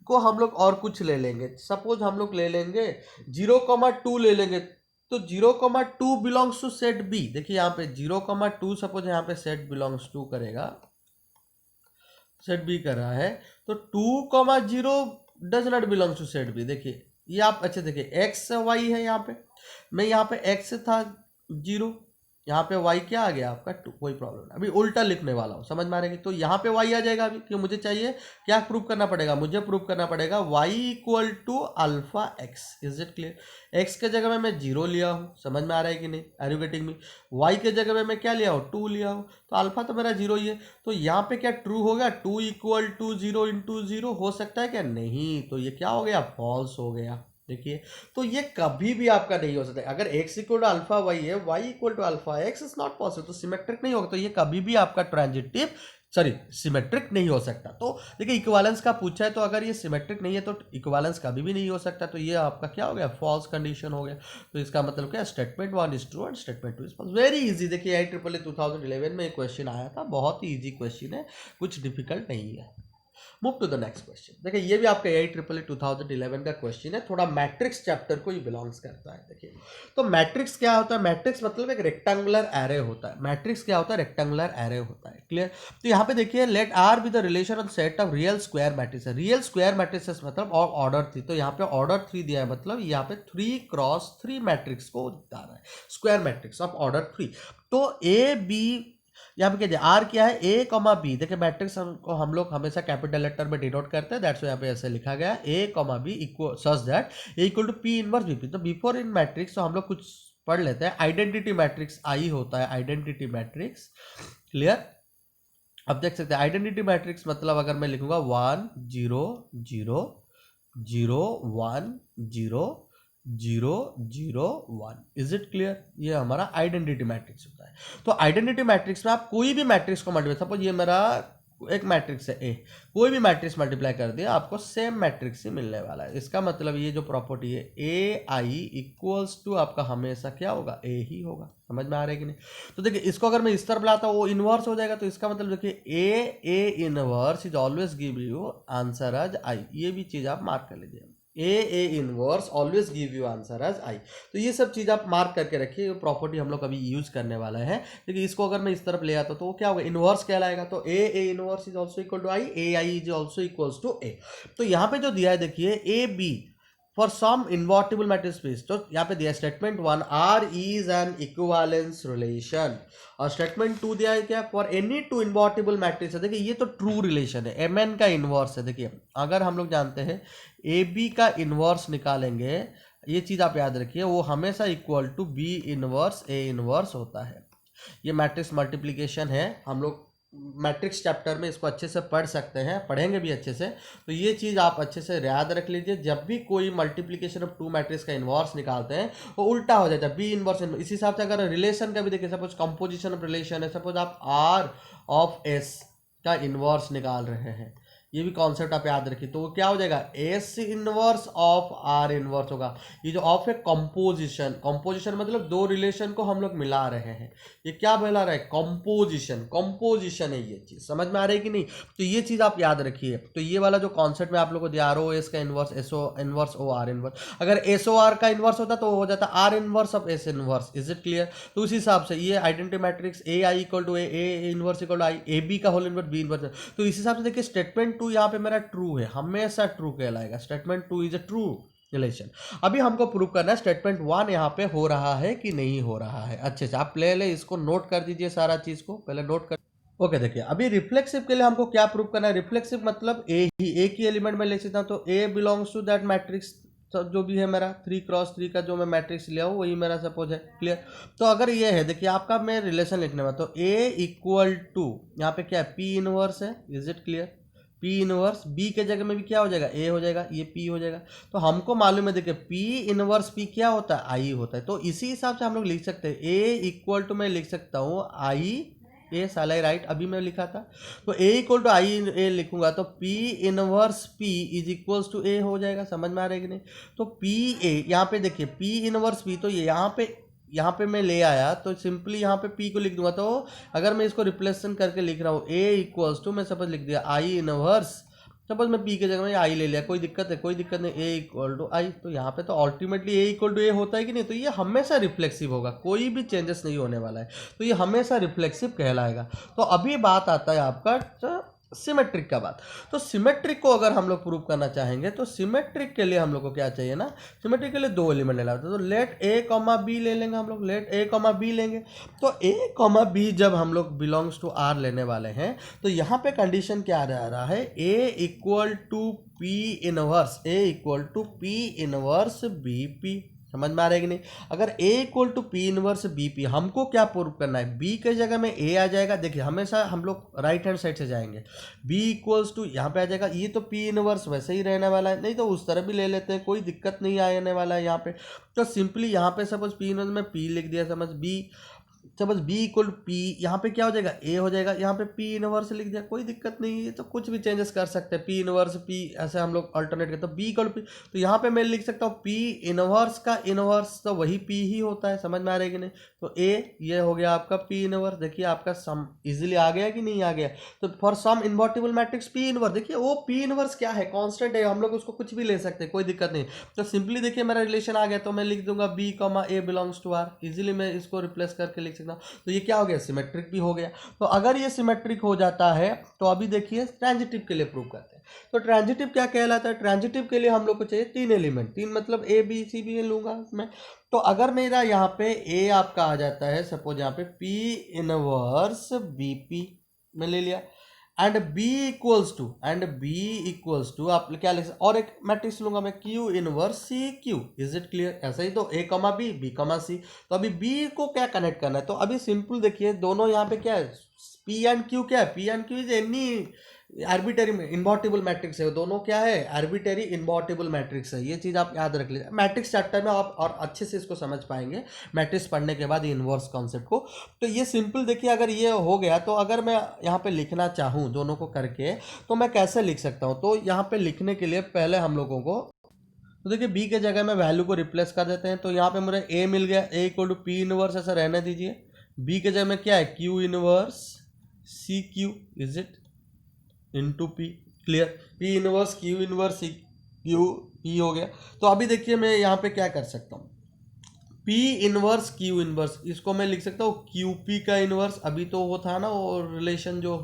को हम लोग और कुछ ले लेंगे, सपोज हम लोग ले लेंगे 0,2 ले लेंगे, तो 0,2 बिलोंग्स टू सेट बी। देखिए यहाँ पे 0,2 सपोज यहाँ पे सेट बिलोंग्स टू करेगा, सेट बी कर रहा है, तो 2,0 does not belongs to set B. देखिए ये आप अच्छे देखिए, एक्स वाई है यहाँ पे, मैं यहाँ पे एक्स था 0, यहाँ पे y क्या आ गया आपका 2, कोई प्रॉब्लम नहीं। अभी उल्टा लिखने वाला हूँ, समझ में आ रही है। तो यहाँ पे y आ जाएगा अभी, कि मुझे चाहिए क्या प्रूव करना पड़ेगा, मुझे प्रूव करना पड़ेगा y equal to alpha x. Is it clear? x के जगह में मैं 0 लिया हूँ, समझ में आ रहा है कि नहीं, are you getting me? y के जगह में मैं क्या लिया हूँ, 2 लिया हूँ, तो अल्फा तो मेरा 0 ही है। तो यहाँ पे क्या ट्रू होगा, 2 इक्वल टू 0 इंटू 0 हो सकता है क्या, नहीं, तो ये क्या हो गया, फॉल्स हो गया। देखिए तो ये कभी भी आपका नहीं हो सकता, अगर x equal to alpha y है, y equal to alpha x is not possible, तो सिमेट्रिक नहीं होगा, तो ये कभी भी आपका ट्रांजिटिव सिमेट्रिक नहीं हो सकता। तो देखिए इक्विवेलेंस का पूछा है, तो अगर ये सिमेट्रिक नहीं है तो इक्विवेलेंस कभी भी नहीं हो सकता, तो ये आपका क्या हो गया, फॉल्स कंडीशन हो गया। तो इसका मतलब क्या, statement 1 is true and statement 2 is false. Very easy, देखिए IEEE 2011 में एक क्वेश्चन आया था, बहुत ही इजी क्वेश्चन है, कुछ डिफिकल्ट नहीं है। Move to the next question. देखिए ये भी आपका IEEE 2011 का क्वेश्चन है, थोड़ा मैट्रिक्स चैप्टर को ही बिलोंग्स करता है। देखिए तो मैट्रिक्स क्या होता है, मैट्रिक्स मतलब एक रेक्टेंगुलर एरे होता है। मैट्रिक्स क्या होता है, रेक्टेंगुलर एरे होता है, क्लियर? तो यहाँ पे देखिए let R be the relation of set of real square matrix. Real square matrix मतलब और ऑर्डर 3, तो यहाँ पे ऑर्डर 3 दिया है, मतलब यहाँ पे 3x3 मैट्रिक्स को बता रहा है, स्क्वायर मैट्रिक्स ऑफ ऑर्डर 3। तो ए बी यहाँ पे क्या आर क्या है, ए कॉमा बी। देखिए मैट्रिक्स को हम लोग हमेशा कैपिटल लेटर में डिनोट करते हैं, दैट्स यहाँ पे ऐसे लिखा गया A comma B equal such that A equal to P inverse B. तो बिफोर इन मैट्रिक्स तो हम लोग कुछ पढ़ लेते हैं, आइडेंटिटी मैट्रिक्स आई होता है, आइडेंटिटी मैट्रिक्स, क्लियर? अब देख सकते हैं आइडेंटिटी मैट्रिक्स मतलब अगर मैं लिखूंगा 1 0 0 0 1 0 0 0 1, इज इट क्लियर? ये हमारा आइडेंटिटी मैट्रिक्स होता है। तो आइडेंटिटी मैट्रिक्स में आप कोई भी मैट्रिक्स को मल्टीप्लाई, सपोज ये मेरा एक मैट्रिक्स है ए, कोई भी मैट्रिक्स मल्टीप्लाई कर दिया आपको सेम मैट्रिक्स ही मिलने वाला है। इसका मतलब ये जो प्रॉपर्टी है ए आई इक्वल्स टू आपका हमेशा क्या होगा, ए ही होगा। समझ में आ रहा है कि नहीं? तो देखिए इसको अगर मैं इस तरफ लाता हूँ वो इनवर्स हो जाएगा, तो इसका मतलब देखिए A inverse is always give you answer as I. ये भी चीज आप मार्क कर लीजिए, A inverse always give you answer as I. तो ये सब चीज आप मार्क करके रखिए, ये प्रॉपर्टी हम लोग अभी यूज करने वाला है। लेकिन इसको अगर मैं इस तरफ ले आता तो वो क्या होगा, इनवर्स कहलाएगा। तो A inverse is also equal to I, A I is also equals to A. तो यहाँ पे जो दिया है देखिए ए B for some invertible matrix space, तो यहाँ पे दिया statement 1 R is an equivalence relation, और स्टेटमेंट 2 दिया है क्या, for any two invertible matrix है। देखिए ये तो ट्रू रिलेशन है, एम एन का इनवर्स है। देखिए अगर हम लोग जानते हैं ए बी का इनवर्स निकालेंगे, ये चीज आप याद रखिए, वो हमेशा equal to B inverse A inverse होता है। ये मैट्रिक्स मल्टीप्लीकेशन है, हम लोग मैट्रिक्स चैप्टर में इसको अच्छे से पढ़ सकते हैं, पढ़ेंगे भी अच्छे से। तो ये चीज़ आप अच्छे से याद रख लीजिए, जब भी कोई मल्टीप्लिकेशन ऑफ टू मैट्रिक्स का इन्वर्स निकालते हैं वो उल्टा हो जाता है, बी इन्वर्स। इसी हिसाब से अगर रिलेशन का भी देखिए, सपोज कंपोजिशन ऑफ रिलेशन है, सपोज आप आर ऑफ एस का इन्वर्स निकाल रहे हैं, ये भी कॉन्सेप्ट आप याद रखिए। तो वो क्या हो जाएगा, S inverse of are inverse होगा। ये जो ऑफ है कंपोजिशन, कंपोजिशन मतलब दो रिलेशन को हम लोग मिला रहे हैं, ये क्या मिला रहा है, कंपोजिशन, कंपोजिशन है ये चीज। समझ में आ रही है कि नहीं? तो ये चीज आप याद रखिए। तो ये वाला जो कॉन्सेप्ट में आप लोगों को दिया आर ओ एस का inverse, S O inverse O R inverse, अगर एस ओ आर का इनवर्स होता तो हो जाता R inverse of S inverse. Is it clear? तो उस हिसाब से ये identity matrix A I equal to A inverse equal to I, A B का होल इनवर्स बी इनवर्स। तो इस हिसाब से देखिए स्टेटमेंट 2 यहाँ पे मेरा ट्रू है, हमेशा ट्रू कहलाएगा। Statement 2 is a true relation. अभी हमको प्रूव करना है स्टेटमेंट 1 यहाँ पे हो रहा है कि नहीं हो रहा है। अच्छे से आप पहले इसको नोट कर दीजिए, सारा चीज को पहले नोट कर। ओके देखिए अभी रिफ्लेक्सिव के लिए हमको क्या प्रूव करना है, रिफ्लेक्सिव मतलब ए ही, ए की एलिमेंट में लिख सकता हूँ, तो ए बिलोंग्स टू दैट मैट्रिक्स जो भी है मेरा 3x3 का जो मैं मैट्रिक्स लिया हूँ वही मेरा सपोज है, क्लियर? तो अगर ये है देखिए आपका मैं रिलेशन लिखने में, तो ए इक्वल टू यहाँ पे क्या है, पी इनवर्स है। Is it clear? P inverse B के जगह में भी क्या हो जाएगा, ए हो जाएगा, ये पी हो जाएगा। तो हमको मालूम है देखिए पी इनवर्स पी क्या होता है, आई होता है। तो इसी हिसाब से हम लोग लिख सकते हैं ए इक्वल टू, मैं लिख सकता हूँ आई ए साला राइट अभी मैं लिखा था। तो ए इक्वल टू आई ए लिखूंगा तो P inverse P is equals to A हो जाएगा। समझ में आ रहा है कि नहीं? तो पी ए यहाँ पे देखिए पी इनवर्स पी, तो ये यहाँ पे मैं ले आया तो सिंपली यहाँ पे पी को लिख दूंगा। तो अगर मैं इसको रिप्लेसन करके लिख रहा हूँ ए इक्वल्स टू, मैं सपोज लिख दिया आई इनवर्स, सपोज मैं पी के जगह में आई ले लिया, कोई दिक्कत है? कोई दिक्कत नहीं। ए इक्वल टू आई, तो यहाँ पे तो अल्टीमेटली ए इक्वल टू ए होता है कि नहीं? तो ये हमेशा रिफ्लेक्सिव होगा, कोई भी चेंजेस नहीं होने वाला है, तो ये हमेशा रिफ्लेक्सिव कहलाएगा। तो अभी बात आता है आपका सिमेट्रिक का बात। तो सिमेट्रिक को अगर हम लोग प्रूव करना चाहेंगे तो सिमेट्रिक के लिए हम लोग को क्या चाहिए ना, सिमेट्रिक के लिए दो एलिमेंट लेना होता है। तो लेट ए कॉमा बी ले लेंगे हम लोग, लेट ए कॉमा बी लेंगे। तो ए कॉमा बी जब हम लोग बिलोंग्स टू आर लेने वाले हैं तो यहाँ पे कंडीशन क्या रहा है, A equal to P inverse, A equal to P inverse B P. समझ में आ रहा है कि नहीं? अगर a equal to P inverse B P, हमको क्या प्रूव करना है, b के जगह में a आ जाएगा। देखिए हमेशा हम लोग राइट हैंड साइड से जाएंगे, b इक्वल्स टू यहाँ पे आ जाएगा, ये तो p इनवर्स वैसे ही रहने वाला है, नहीं तो उस तरह भी ले लेते हैं, कोई दिक्कत नहीं आने वाला है यहाँ पे। तो सिंपली यहाँ पे सपोज p इनवर्स में p लिख दिया, suppose b equal to P, यहाँ पे क्या हो जाएगा a हो जाएगा, यहाँ पे p इनवर्स लिख दिया, कोई दिक्कत नहीं है। तो कुछ भी चेंजेस कर सकते हैं, p इनवर्स p ऐसे हम लोग अल्टरनेट करते हैं। b इक्वल टू p, तो यहाँ पे मैं लिख सकता हूँ p इनवर्स का इनवर्स, तो वही p ही होता है। समझ में आ रहा है कि नहीं? तो a ये हो गया आपका p इनवर्स। देखिए आपका सम इजीली आ गया कि नहीं आ गया? तो for some invertible matrix p inverse, देखिए वो p इनवर्स क्या है, कॉन्स्टेंट है, हम लोग उसको कुछ भी ले सकते हैं, कोई दिक्कत नहीं। तो सिंपली देखिए मेरा रिलेशन आ गया, तो मैं लिख दूंगा b comma a belongs to r, easily मैं इसको रिप्लेस करके लिख सकता हूँ। तो ये क्या हो गया, सिमेट्रिक भी हो गया। तो अगर ये सिमेट्रिक हो जाता है तो अभी देखिए ट्रांजिटिव के लिए प्रूव करते हैं। तो ट्रांजिटिव क्या कहलाता है? ट्रांजिटिव के लिए हम लोग को चाहिए तीन एलिमेंट, तीन मतलब ए बी सी भी लूंगा मैं। तो अगर मेरा यहाँ पे ए आपका आ जाता है, सपोज यहाँ पे पी इनवर्स बी पी में ले लिया, एंड बी इक्वल्स टू आप क्या लिख सकते, और एक मैट्रिक्स लूंगा मैं Q inverse C Q. Is it clear? ऐसा ही तो ए कमा बी कमा सी। तो अभी बी को क्या कनेक्ट करना है, तो अभी सिंपल देखिए दोनों यहाँ पे क्या है, पी एंड क्यू क्या है, P and Q is any arbitrary invertible matrix है, दोनों क्या है, आर्बिटरी इनवर्टिबल मैट्रिक्स है। ये चीज़ आप याद रख लीजिए, मैट्रिक्स चैप्टर में आप और अच्छे से इसको समझ पाएंगे मैट्रिक्स पढ़ने के बाद इनवर्स कॉन्सेप्ट को। तो ये सिंपल देखिए अगर ये हो गया तो अगर मैं यहाँ पे लिखना चाहूँ दोनों को करके तो मैं कैसे लिख सकता हूँ? तो यहाँ पे लिखने के लिए पहले हम लोगों को, तो देखिए b के जगह में वैल्यू को रिप्लेस कर देते हैं। तो यहाँ पे मुझे a मिल गया, a equal to P inverse ऐसा रहने दीजिए। b के जगह में क्या है, q inverse C Q, is it into P. Clear? p inverse q inverse C Q p हो गया। तो अभी देखिए मैं यहाँ पे क्या कर सकता हूँ, p इनवर्स q इनवर्स, इसको मैं लिख सकता हूँ qp का इनवर्स। अभी तो वो था ना वो रिलेशन जो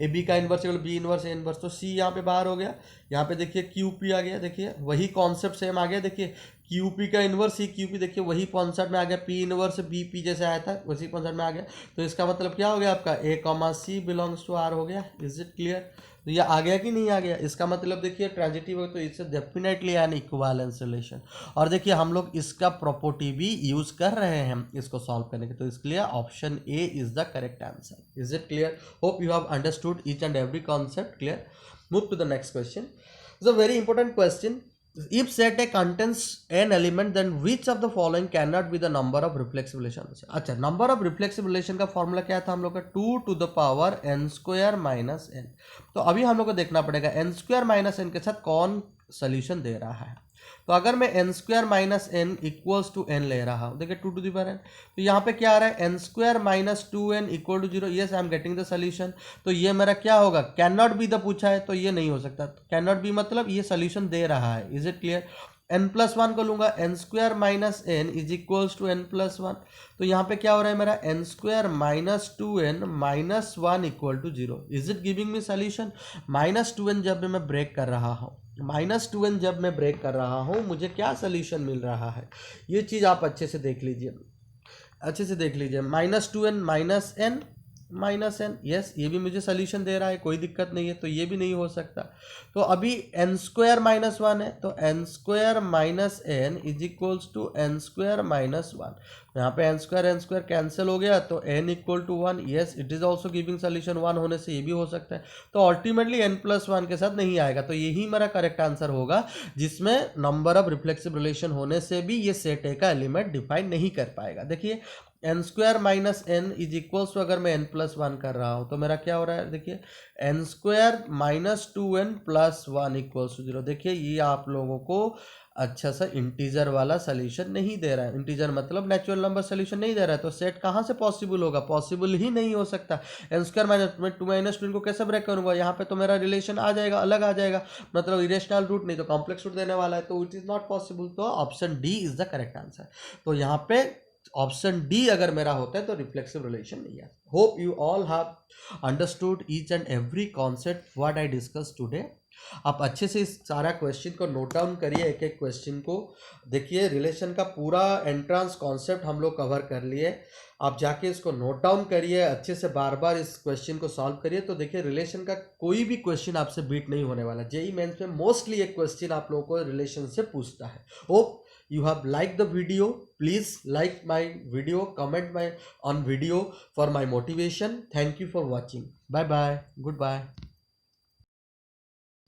ए बी का inverse B inverse A inverse, तो सी यहाँ पे बाहर हो गया, यहाँ पे देखिए क्यू पी आ गया। देखिए वही कॉन्सेप्ट सेम आ गया, देखिए क्यू पी का इनवर्स सी क्यू पी, देखिए वही कॉन्सेप्ट में आ गया, पी इनवर्स बी पी जैसे आया था वही कॉन्सेप्ट में आ गया। तो इसका मतलब क्या हो गया आपका, ए comma C belongs to R हो गया। Is it clear? तो ये आ गया कि नहीं आ गया? इसका मतलब देखिए ट्रांजिटिव है तो इससे डेफिनेटली एन इक्विवेलेंस रिलेशन। और देखिए हम लोग इसका प्रॉपर्टी भी यूज कर रहे हैं इसको सॉल्व करने के, तो इसके लिए option A is the correct answer. Is it clear? Hope you have understood each and every concept. Clear? Move to the next question. It's a very important question. If set A contains n element, then which of the following cannot be the number of reflexive relations? अच्छा, number of reflexive relation का formula क्या था हम लोग का, 2 to the power n square minus n। तो अभी हम लोग को देखना पड़ेगा n स्क्वायर माइनस n के साथ कौन सोल्यूशन दे रहा है। तो अगर मैं n square minus n equals to n ले रहा हूँ, देखिए 2 to the power n, तो यहाँ पे क्या आ रहा है, n square minus 2n equal to 0। Yes, I am getting the solution. तो ये मेरा क्या होगा, कैन नॉट बी द पूछा है तो ये नहीं हो सकता। कैन नॉट बी मतलब ये सोल्यूशन दे रहा है। Is it clear? n+1 को लूंगा, n square minus n is equals to n+1। तो यहाँ पे क्या हो रहा है मेरा, n square minus 2n minus 1 equal to 0। Is it giving me solution? -2n जब मैं ब्रेक कर रहा हूँ, -2n जब मैं ब्रेक कर रहा हूँ मुझे क्या सोल्यूशन मिल रहा है, ये चीज़ आप अच्छे से देख लीजिए, अच्छे से देख लीजिए। -2n माइनस n, यस ये भी मुझे सोल्यूशन दे रहा है, कोई दिक्कत नहीं है। तो ये भी नहीं हो सकता। तो अभी n स्क्वायर माइनस 1 है, तो n square minus n is equals to n square minus 1। यहाँ पे n स्क्वायर कैंसिल हो गया तो n equal to 1। Yes, it is also giving solution 1 होने से ये भी हो सकता है। तो अल्टीमेटली n+1 के साथ नहीं आएगा, तो यही मेरा करेक्ट आंसर होगा, जिसमें नंबर ऑफ रिफ्लेक्सिव रिलेशन होने से भी ये सेट ए का एलिमेंट डिफाइन नहीं कर पाएगा। देखिए N square minus N is equals to, अगर मैं एन प्लस वन कर रहा हूँ तो मेरा क्या हो रहा है, देखिए N square minus two N plus one equals to zero. देखिए ये आप लोगों को अच्छा सा इंटीजर वाला सोल्यूशन नहीं दे रहा है, इंटीजर मतलब नेचुरल नंबर सोल्यूशन नहीं दे रहा है, तो सेट कहाँ से पॉसिबल होगा, पॉसिबल ही नहीं हो सकता। एन स्क्वायर माइनस मैं टू माइनस टू इनको कैसे ब्रेक करूंगा, यहाँ पे तो मेरा रिलेशन आ जाएगा, अलग आ जाएगा, मतलब इरेशनल रूट नहीं तो कॉम्प्लेक्स रूट देने वाला है, तो इट इज नॉट पॉसिबल। तो option D is the correct answer. तो यहाँ पे ऑप्शन डी अगर मेरा होता है तो रिफ्लेक्सिव रिलेशन नहीं है। Hope you all have understood each and every concept what I discuss today. आप अच्छे से इस सारा क्वेश्चन को नोट डाउन करिए, एक एक क्वेश्चन को देखिए। रिलेशन का पूरा एंट्रांस कॉन्सेप्ट हम लोग कवर कर लिए, आप जाके इसको नोट डाउन करिए अच्छे से, बार बार इस क्वेश्चन को सॉल्व करिए, तो देखिए रिलेशन का कोई भी क्वेश्चन आपसे बीट नहीं होने वाला। जेई मेंस में मोस्टली एक क्वेश्चन आप लोगों को रिलेशन से पूछता है। Hope you have liked the video. Please like my video, comment my on video for my motivation. Thank you for watching. Bye bye, goodbye.